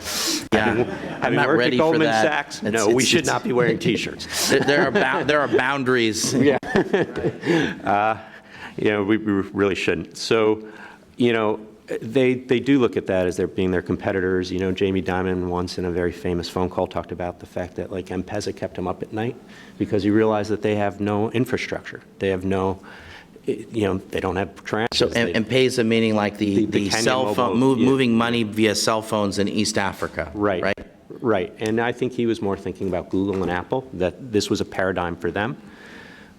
S1: Yeah,
S5: having
S1: not
S5: worked
S1: ready
S5: at
S1: for
S5: Goldman
S1: that.
S5: Sachs, no, we should not be wearing T-shirts.
S1: There are boundaries.
S5: Yeah. You know, we really shouldn't. So, you know, they do look at that as they're being their competitors. You know, Jamie Dimon once in a very famous phone call talked about the fact that like M-Pesa kept him up at night because he realized that they have no infrastructure. They have no, you know, they don't have transfers.
S1: So M-Pesa meaning like the cell phone, moving money via cell phones in East Africa.
S5: Right. Right. And I think he was more thinking about Google and Apple, that this was a paradigm for them.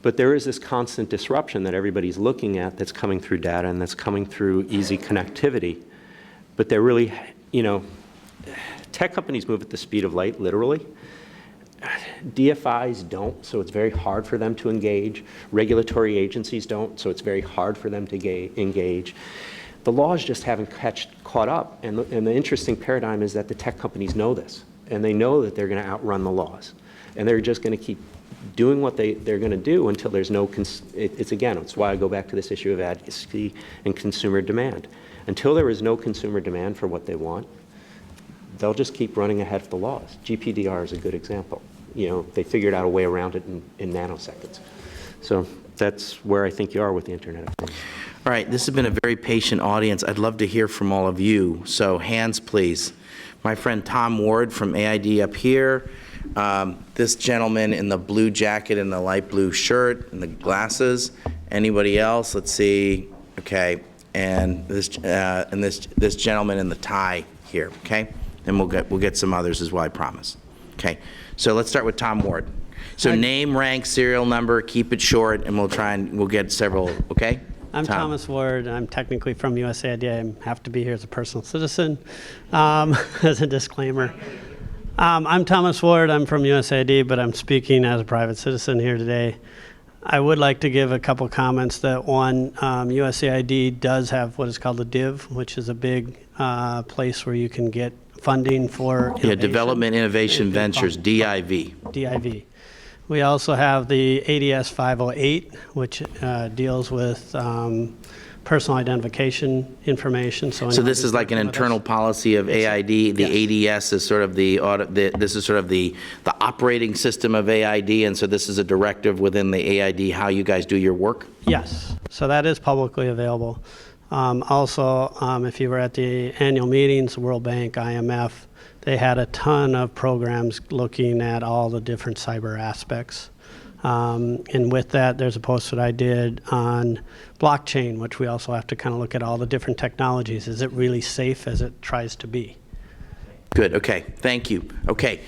S5: But there is this constant disruption that everybody's looking at that's coming through data and that's coming through easy connectivity. But they're really, you know, tech companies move at the speed of light, literally. DFIs don't, so it's very hard for them to engage. Regulatory agencies don't, so it's very hard for them to engage. The laws just haven't caught up. And the interesting paradigm is that the tech companies know this. And they know that they're going to outrun the laws. And they're just going to keep doing what they're going to do until there's no, it's why I go back to this issue of advocacy and consumer demand. Until there is no consumer demand for what they want, they'll just keep running ahead of the laws. GDPR is a good example. You know, they figured out a way around it in nanoseconds. So that's where I think you are with the Internet of Things.
S1: All right, this has been a very patient audience. I'd love to hear from all of you. So hands, please. My friend Tom Ward from AID up here. This gentleman in the blue jacket and the light blue shirt and the glasses. Anybody else? Let's see. Okay, and this gentleman in the tie here. Okay, and we'll get some others as well, I promise. Okay, so let's start with Tom Ward. So name, rank, serial number. Keep it short, and we'll get several. Okay.
S6: I'm Thomas Ward. I'm technically from USAID. I have to be here as a personal citizen, as a disclaimer. I'm Thomas Ward. I'm from USAID, but I'm speaking as a private citizen here today. I would like to give a couple comments. That one, USAID does have what is called a DIV, which is a big place where you can get funding for innovation.
S1: Development Innovation Ventures, DIV.
S6: DIV. We also have the ADS 508, which deals with personal identification information. So
S1: this is like an internal policy of AID. The ADS is sort of this is sort of the operating system of AID, and so this is a directive within the AID how you guys do your work?
S6: Yes. So that is publicly available. Also, if you were at the annual meetings, World Bank, IMF, they had a ton of programs looking at all the different cyber aspects. And with that, there's a post that I did on blockchain, which we also have to kind of look at all the different technologies. Is it really safe as it tries to be?
S1: Good. Okay. Thank you. Okay.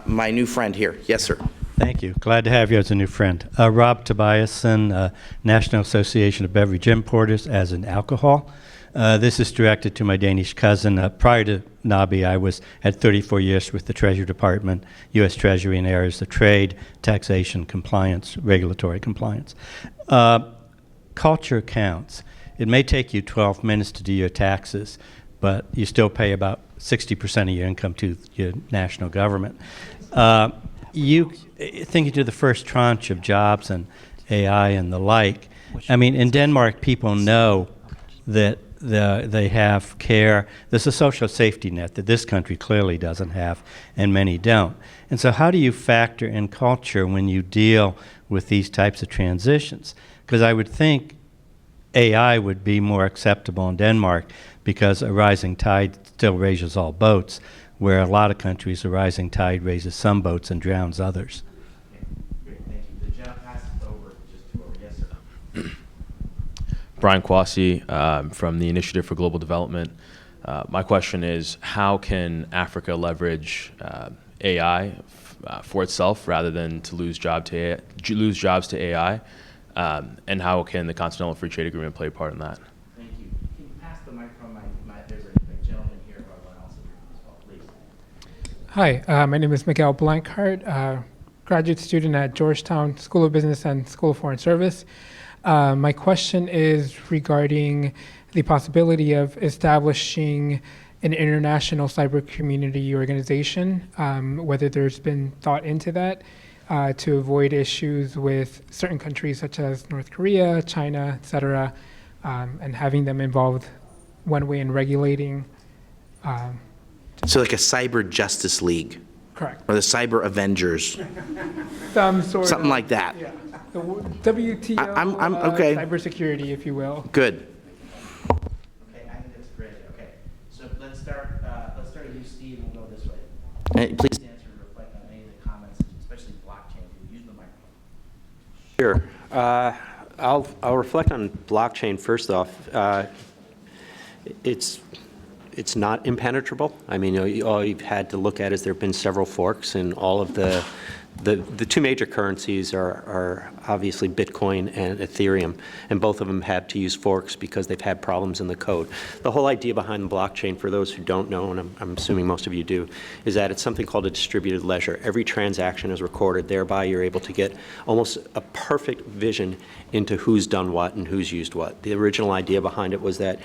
S1: My new friend here. Yes, sir.
S7: Thank you. Glad to have you as a new friend. Rob Tobiasen, National Association of Beverage Importers as an alcohol. This is directed to my Danish cousin. Prior to NABI, I had 34 years with the Treasury Department, U.S. Treasury in areas of trade, taxation, compliance, regulatory compliance. Culture counts. It may take you 12 minutes to do your taxes, but you still pay about 60% of your income to your national government. Thinking to the first tranche of jobs and AI and the like, I mean, in Denmark, people know that they have care. There's a social safety net that this country clearly doesn't have, and many don't. And so how do you factor in culture when you deal with these types of transitions? Because I would think AI would be more acceptable in Denmark because a rising tide still raises all boats, where a lot of countries, a rising tide raises some boats and drowns others.
S1: Great, thank you. The gentleman passed it over just to over. Yes, sir.
S8: Brian Kwasi from the Initiative for Global Development. My question is, how can Africa leverage AI for itself rather than to lose jobs to AI? And how can the Continental Free Trade Agreement play a part in that?
S1: Thank you. Can you pass the microphone? There's a gentleman here who I want to also hear as well, please.
S9: Hi, my name is Miguel Blankhart, graduate student at Georgetown School of Business and School of Foreign Service. My question is regarding the possibility of establishing an international cyber community organization, whether there's been thought into that to avoid issues with certain countries such as North Korea, China, et cetera, and having them involved one way in regulating.
S1: So like a cyber justice league,
S9: Correct.
S1: or the cyber avengers,
S9: Some sort
S1: something
S9: of,
S1: like that.
S9: Yeah. The WTO
S1: I'm okay.
S9: cybersecurity, if you will.
S1: Good. Okay, I think that's great. Okay, so let's start with you, Steve, and we'll go this way. And please answer and reflect on any of the comments, especially blockchain. Use the microphone.
S5: Sure. I'll reflect on blockchain first off. It's not impenetrable. I mean, all you've had to look at is there have been several forks, and all of the two major currencies are obviously Bitcoin and Ethereum, and both of them had to use forks because they've had problems in the code. The whole idea behind the blockchain, for those who don't know, and I'm assuming most of you do, is that it's something called a distributed ledger. Every transaction is recorded. Thereby, you're able to get almost a perfect vision into who's done what and who's used what. The original idea behind it was that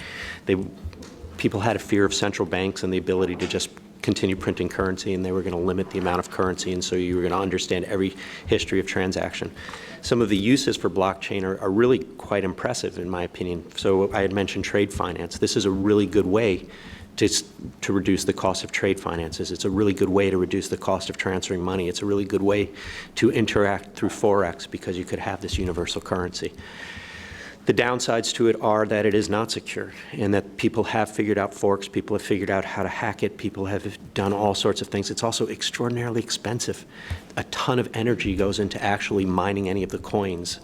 S5: people had a fear of central banks and the ability to just continue printing currency, and they were going to limit the amount of currency, and so you were going to understand every history of transaction. Some of the uses for blockchain are really quite impressive, in my opinion. So I had mentioned trade finance. This is a really good way to reduce the cost of trade finances. It's a really good way to reduce the cost of transferring money. It's a really good way to interact through Forex because you could have this universal currency. The downsides to it are that it is not secure, and that people have figured out forks, people have figured out how to hack it, people have done all sorts of things. It's also extraordinarily expensive. A ton of energy goes into actually mining any of the coins.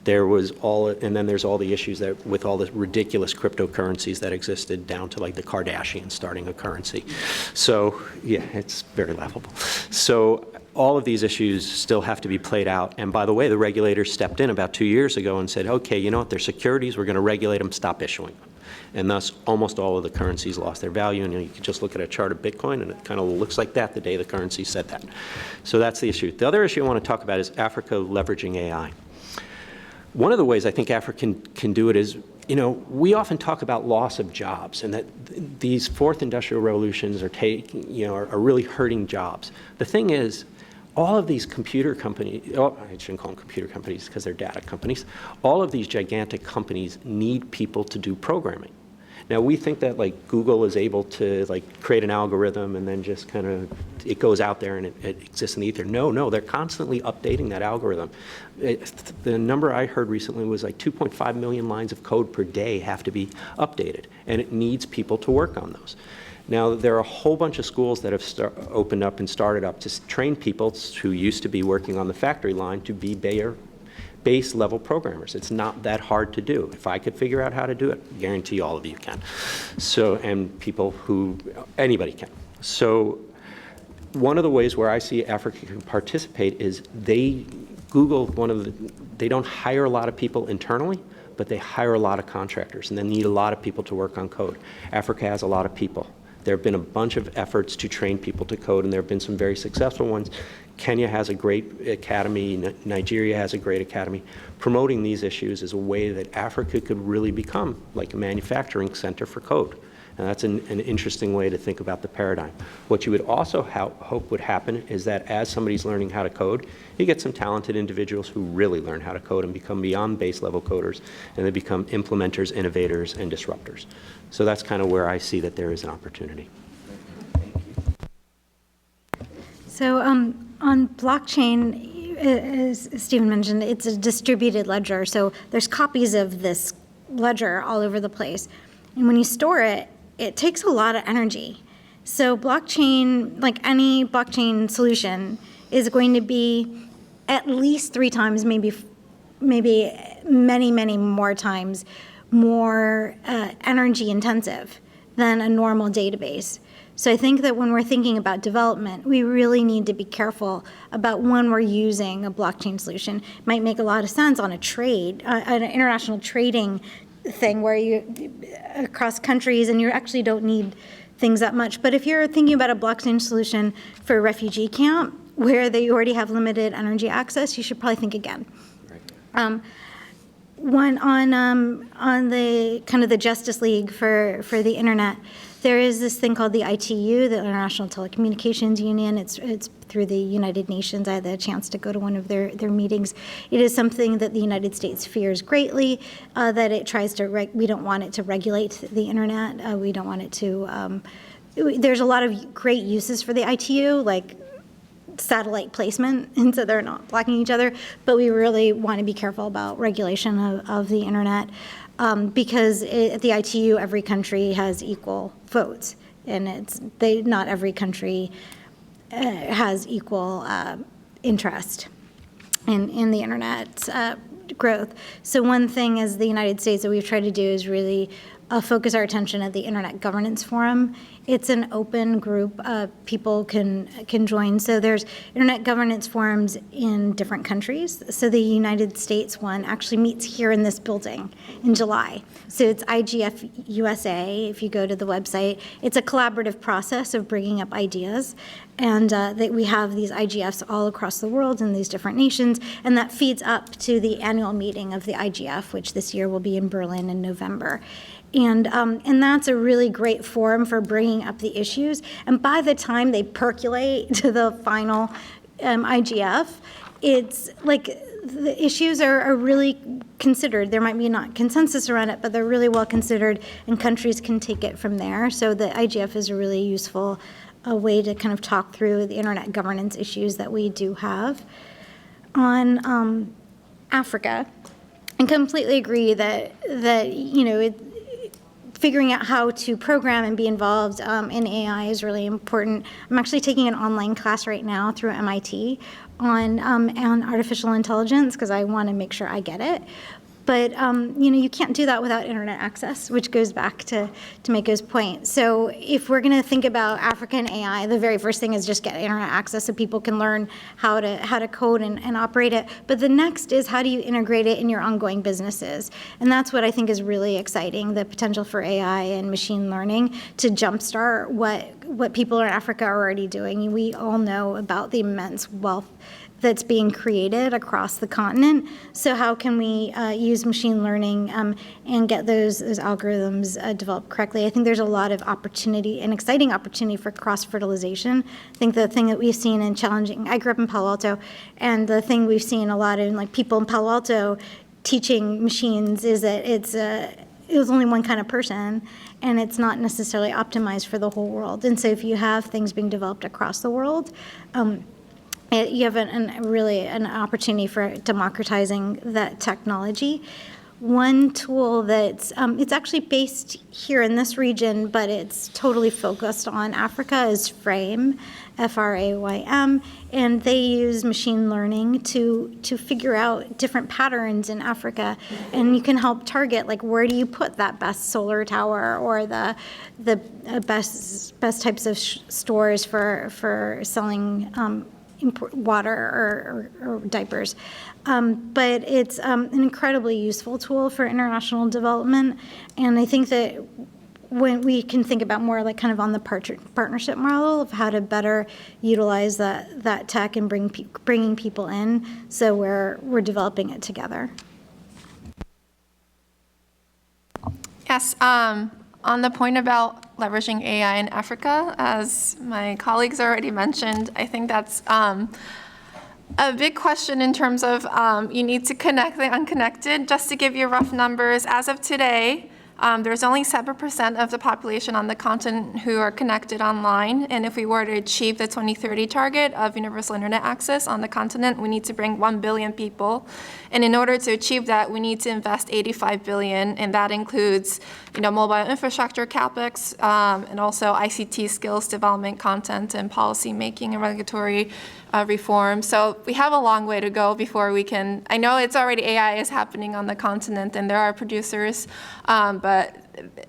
S5: And then there's all the issues that with all the ridiculous cryptocurrencies that existed, down to like the Kardashians starting a currency. So yeah, it's very laughable. So all of these issues still have to be played out. And by the way, the regulators stepped in about 2 years ago and said, okay, you know what, they're securities, we're going to regulate them, stop issuing them. And thus, almost all of the currencies lost their value. And you can just look at a chart of Bitcoin, and it kind of looks like that the day the currency said that. So that's the issue. The other issue I want to talk about is Africa leveraging AI. One of the ways I think Africa can do it is, you know, we often talk about loss of jobs, and that these fourth industrial revolutions are really hurting jobs. The thing is, all of these computer companies, I shouldn't call them computer companies because they're data companies, all of these gigantic companies need people to do programming. Now we think that like Google is able to like create an algorithm and then just kind of, it goes out there and it exists in the ether. No, they're constantly updating that algorithm. The number I heard recently was like 2.5 million lines of code per day have to be updated, and it needs people to work on those. Now, there are a whole bunch of schools that have opened up and started up to train people who used to be working on the factory line to be base level programmers. It's not that hard to do. If I could figure out how to do it, I guarantee all of you can. So, and anybody can. So, one of the ways where I see Africa can participate is they don't hire a lot of people internally, but they hire a lot of contractors, and they need a lot of people to work on code. Africa has a lot of people. There have been a bunch of efforts to train people to code, and there have been some very successful ones. Kenya has a great academy. Nigeria has a great academy. Promoting these issues is a way that Africa could really become like a manufacturing center for code. And that's an interesting way to think about the paradigm. What you would also hope would happen is that as somebody's learning how to code, you get some talented individuals who really learn how to code and become beyond base level coders, and they become implementers, innovators, and disruptors. So that's kind of where I see that there is an opportunity.
S4: So on blockchain, as Steven mentioned, it's a distributed ledger. So there's copies of this ledger all over the place. And when you store it, it takes a lot of energy. So blockchain, like any blockchain solution, is going to be at least 3 times, maybe many, many more times more energy intensive than a normal database. So I think that when we're thinking about development, we really need to be careful about when we're using a blockchain solution. It might make a lot of sense on a trade, an international trading thing where you across countries and you actually don't need things that much. But if you're thinking about a blockchain solution for a refugee camp where they already have limited energy access, you should probably think again. One on the kind of the Justice League for the internet, there is this thing called the ITU, the International Telecommunications Union. It's through the United Nations. I had the chance to go to one of their meetings. It is something that the United States fears greatly, that it tries to, we don't want it to regulate the internet. We don't want it to, there's a lot of great uses for the ITU, like satellite placement, and so they're not blocking each other, but we really want to be careful about regulation of the internet, because at the ITU, every country has equal votes, and not every country has equal interest in the internet growth. So one thing as the United States that we've tried to do is really focus our attention at the Internet Governance Forum. It's an open group. People can join. So there's Internet Governance Forums in different countries. So the United States one actually meets here in this building in July. So it's IGF USA, if you go to the website. It's a collaborative process of bringing up ideas. And that we have these IGFs all across the world in these different nations, and that feeds up to the annual meeting of the IGF, which this year will be in Berlin in November. And that's a really great forum for bringing up the issues. And by the time they percolate to the final IGF, it's like the issues are really considered. There might be not consensus around it, but they're really well considered, and countries can take it from there. So the IGF is a really useful way to kind of talk through the internet governance issues that we do have. On Africa, I completely agree that figuring out how to program and be involved in AI is really important. I'm actually taking an online class right now through MIT on artificial intelligence because I want to make sure I get it. But you can't do that without internet access, which goes back to Maiko's point. So if we're going to think about African AI, the very first thing is just get internet access so people can learn how to code and operate it. But the next is how do you integrate it in your ongoing businesses? And that's what I think is really exciting, the potential for AI and machine learning to jumpstart what people in Africa are already doing. We all know about the immense wealth that's being created across the continent. So how can we use machine learning and get those algorithms developed correctly? I think there's a lot of opportunity, an exciting opportunity for cross-fertilization. I think the thing that we've seen in challenging, I grew up in Palo Alto, and the thing we've seen a lot in people in Palo Alto teaching machines is that it was only one kind of person, and it's not necessarily optimized for the whole world. And so if you have things being developed across the world, you have really an opportunity for democratizing that technology. One tool that's, it's actually based here in this region, but it's totally focused on Africa is FRAYM, F-R-A-Y-M, and they use machine learning to figure out different patterns in Africa, and you can help target, like, where do you put that best solar tower or the best types of stores for selling water or diapers. But it's an incredibly useful tool for international development. And I think that when we can think about more like kind of on the partnership model of how to better utilize that tech and bringing people in, so we're developing it together.
S3: Yes, on the point about leveraging AI in Africa, as my colleagues already mentioned, I think that's a big question in terms of you need to connect the unconnected. Just to give you rough numbers, as of today, There's only 7% of the population on the continent who are connected online, and if we were to achieve the 2030 target of universal internet access on the continent, we need to bring 1 billion people. And in order to achieve that, we need to invest 85 billion, and that includes, mobile infrastructure capex, and also ICT skills development, content, and policy making and regulatory reform. So we have a long way to go before we can. I know it's already AI is happening on the continent, and there are producers, but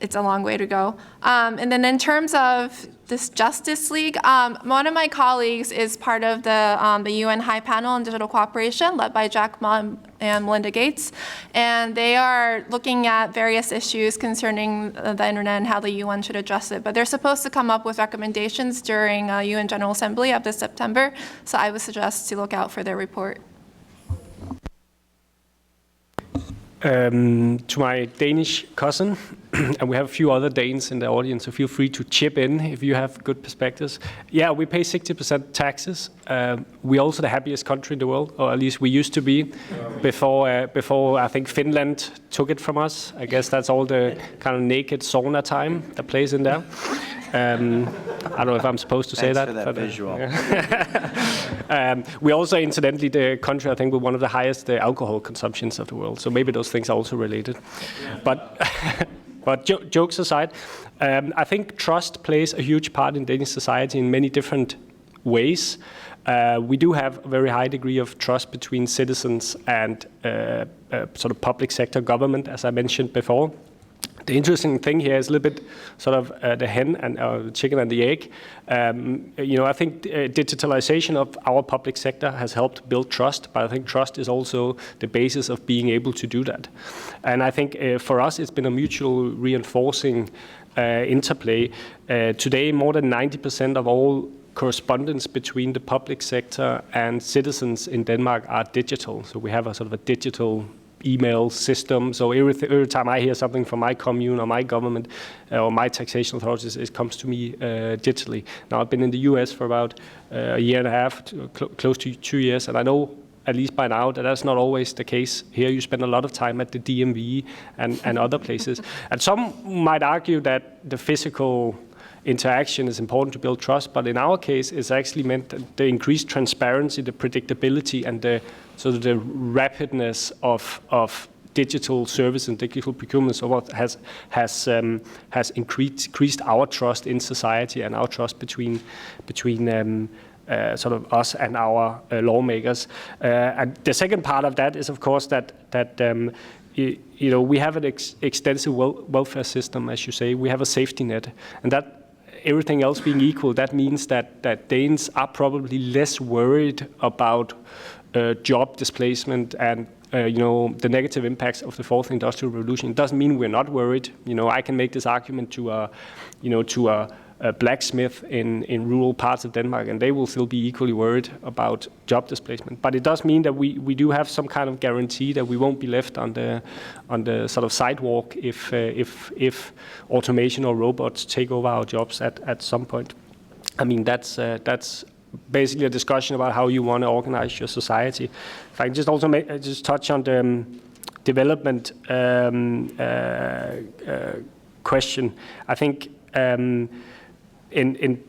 S3: it's a long way to go. And then in terms of this Justice League, one of my colleagues is part of the UN High Panel on Digital Cooperation, led by Jack Ma and Melinda Gates, and they are looking at various issues concerning the internet and how the UN should address it. But they're supposed to come up with recommendations during UN General Assembly of this September, so I would suggest to look out for their report.
S2: To my Danish cousin, and we have a few other Danes in the audience, so feel free to chip in if you have good perspectives. Yeah, we pay 60% taxes. We're also the happiest country in the world, or at least we used to be, before I think Finland took it from us. I guess that's all the kind of naked sauna time that plays in there. I don't know if I'm supposed to say that.
S1: Thanks for that visual.
S2: We also, incidentally, the country, I think, with one of the highest alcohol consumptions of the world. So maybe those things are also related. But jokes aside, I think trust plays a huge part in Danish society in many different ways. We do have a very high degree of trust between citizens and sort of public sector government, as I mentioned before. The interesting thing here is a little bit sort of the hen and the chicken and the egg. I think digitalization of our public sector has helped build trust, but I think trust is also the basis of being able to do that. And I think for us, it's been a mutual reinforcing interplay. Today, more than 90% of all correspondence between the public sector and citizens in Denmark are digital. So we have a sort of a digital email system. So every time I hear something from my commune or my government or my taxation authorities, it comes to me digitally. Now, I've been in the US for about a year and a half, close to 2 years, and I know, at least by now, that that's not always the case. Here you spend a lot of time at the DMV and other places. And some might argue that the physical interaction is important to build trust, but in our case, it's actually meant that the increased transparency, the predictability, and the rapidness of digital service and digital procurement so what has increased our trust in society and our trust between sort of us and our lawmakers. And the second part of that is, of course, that we have an extensive welfare system, as you say. We have a safety net, and that, everything else being equal, that means that Danes are probably less worried about job displacement and the negative impacts of the fourth industrial revolution. It doesn't mean we're not worried. I can make this argument to a blacksmith in rural parts of Denmark, and they will still be equally worried about job displacement. But it does mean that we do have some kind of guarantee that we won't be left on the sort of sidewalk if automation or robots take over our jobs at some point. I mean, that's basically a discussion about how you want to organize your society. If I can just also just touch on the development question. I think in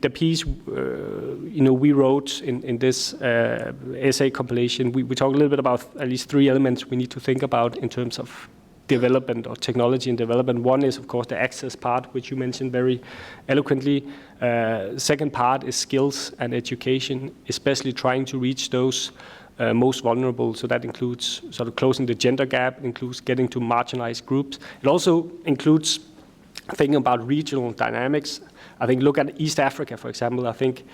S2: the piece, we wrote in this essay compilation, we talk a little bit about at least 3 elements we need to think about in terms of development or technology and development. One is, of course, the access part, which you mentioned very eloquently. Second part is skills and education, especially trying to reach those most vulnerable. So that includes sort of closing the gender gap, includes getting to marginalized groups. It also includes thinking about regional dynamics. I think look at East Africa, for example. I think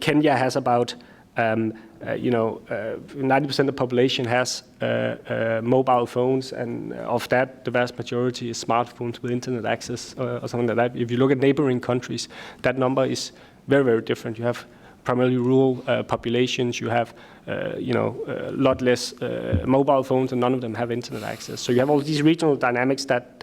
S2: Kenya has about 90% of the population has mobile phones, and of that, the vast majority is smartphones with internet access or something like that. If you look at neighboring countries, that number is very, very different. You have primarily rural populations. You have, a lot less mobile phones, and none of them have internet access. So you have all these regional dynamics that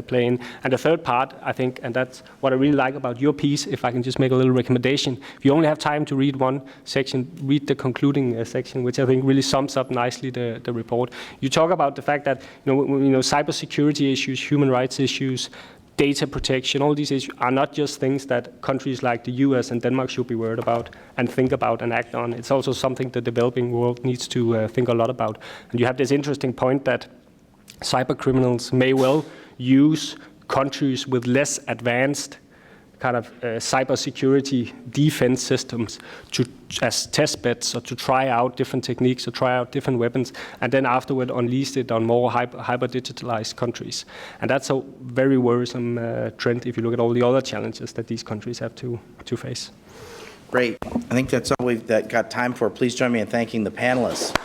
S2: play in. And the third part, I think, and that's what I really like about your piece, if I can just make a little recommendation. If you only have time to read one section, read the concluding section, which I think really sums up nicely the report. You talk about the fact that, cybersecurity issues, human rights issues, data protection, all these issues are not just things that countries like the US and Denmark should be worried about and think about and act on. It's also something the developing world needs to think a lot about. And you have this interesting point that cyber criminals may well use countries with less advanced kind of cybersecurity defense systems as test beds, or to try out different techniques, or try out different weapons, and then afterward unleash it on more hyper-digitalized countries. And that's a very worrisome trend if you look at all the other challenges that these countries have to face.
S1: Great. I think that's all we've got time for. Please join me in thanking the panelists.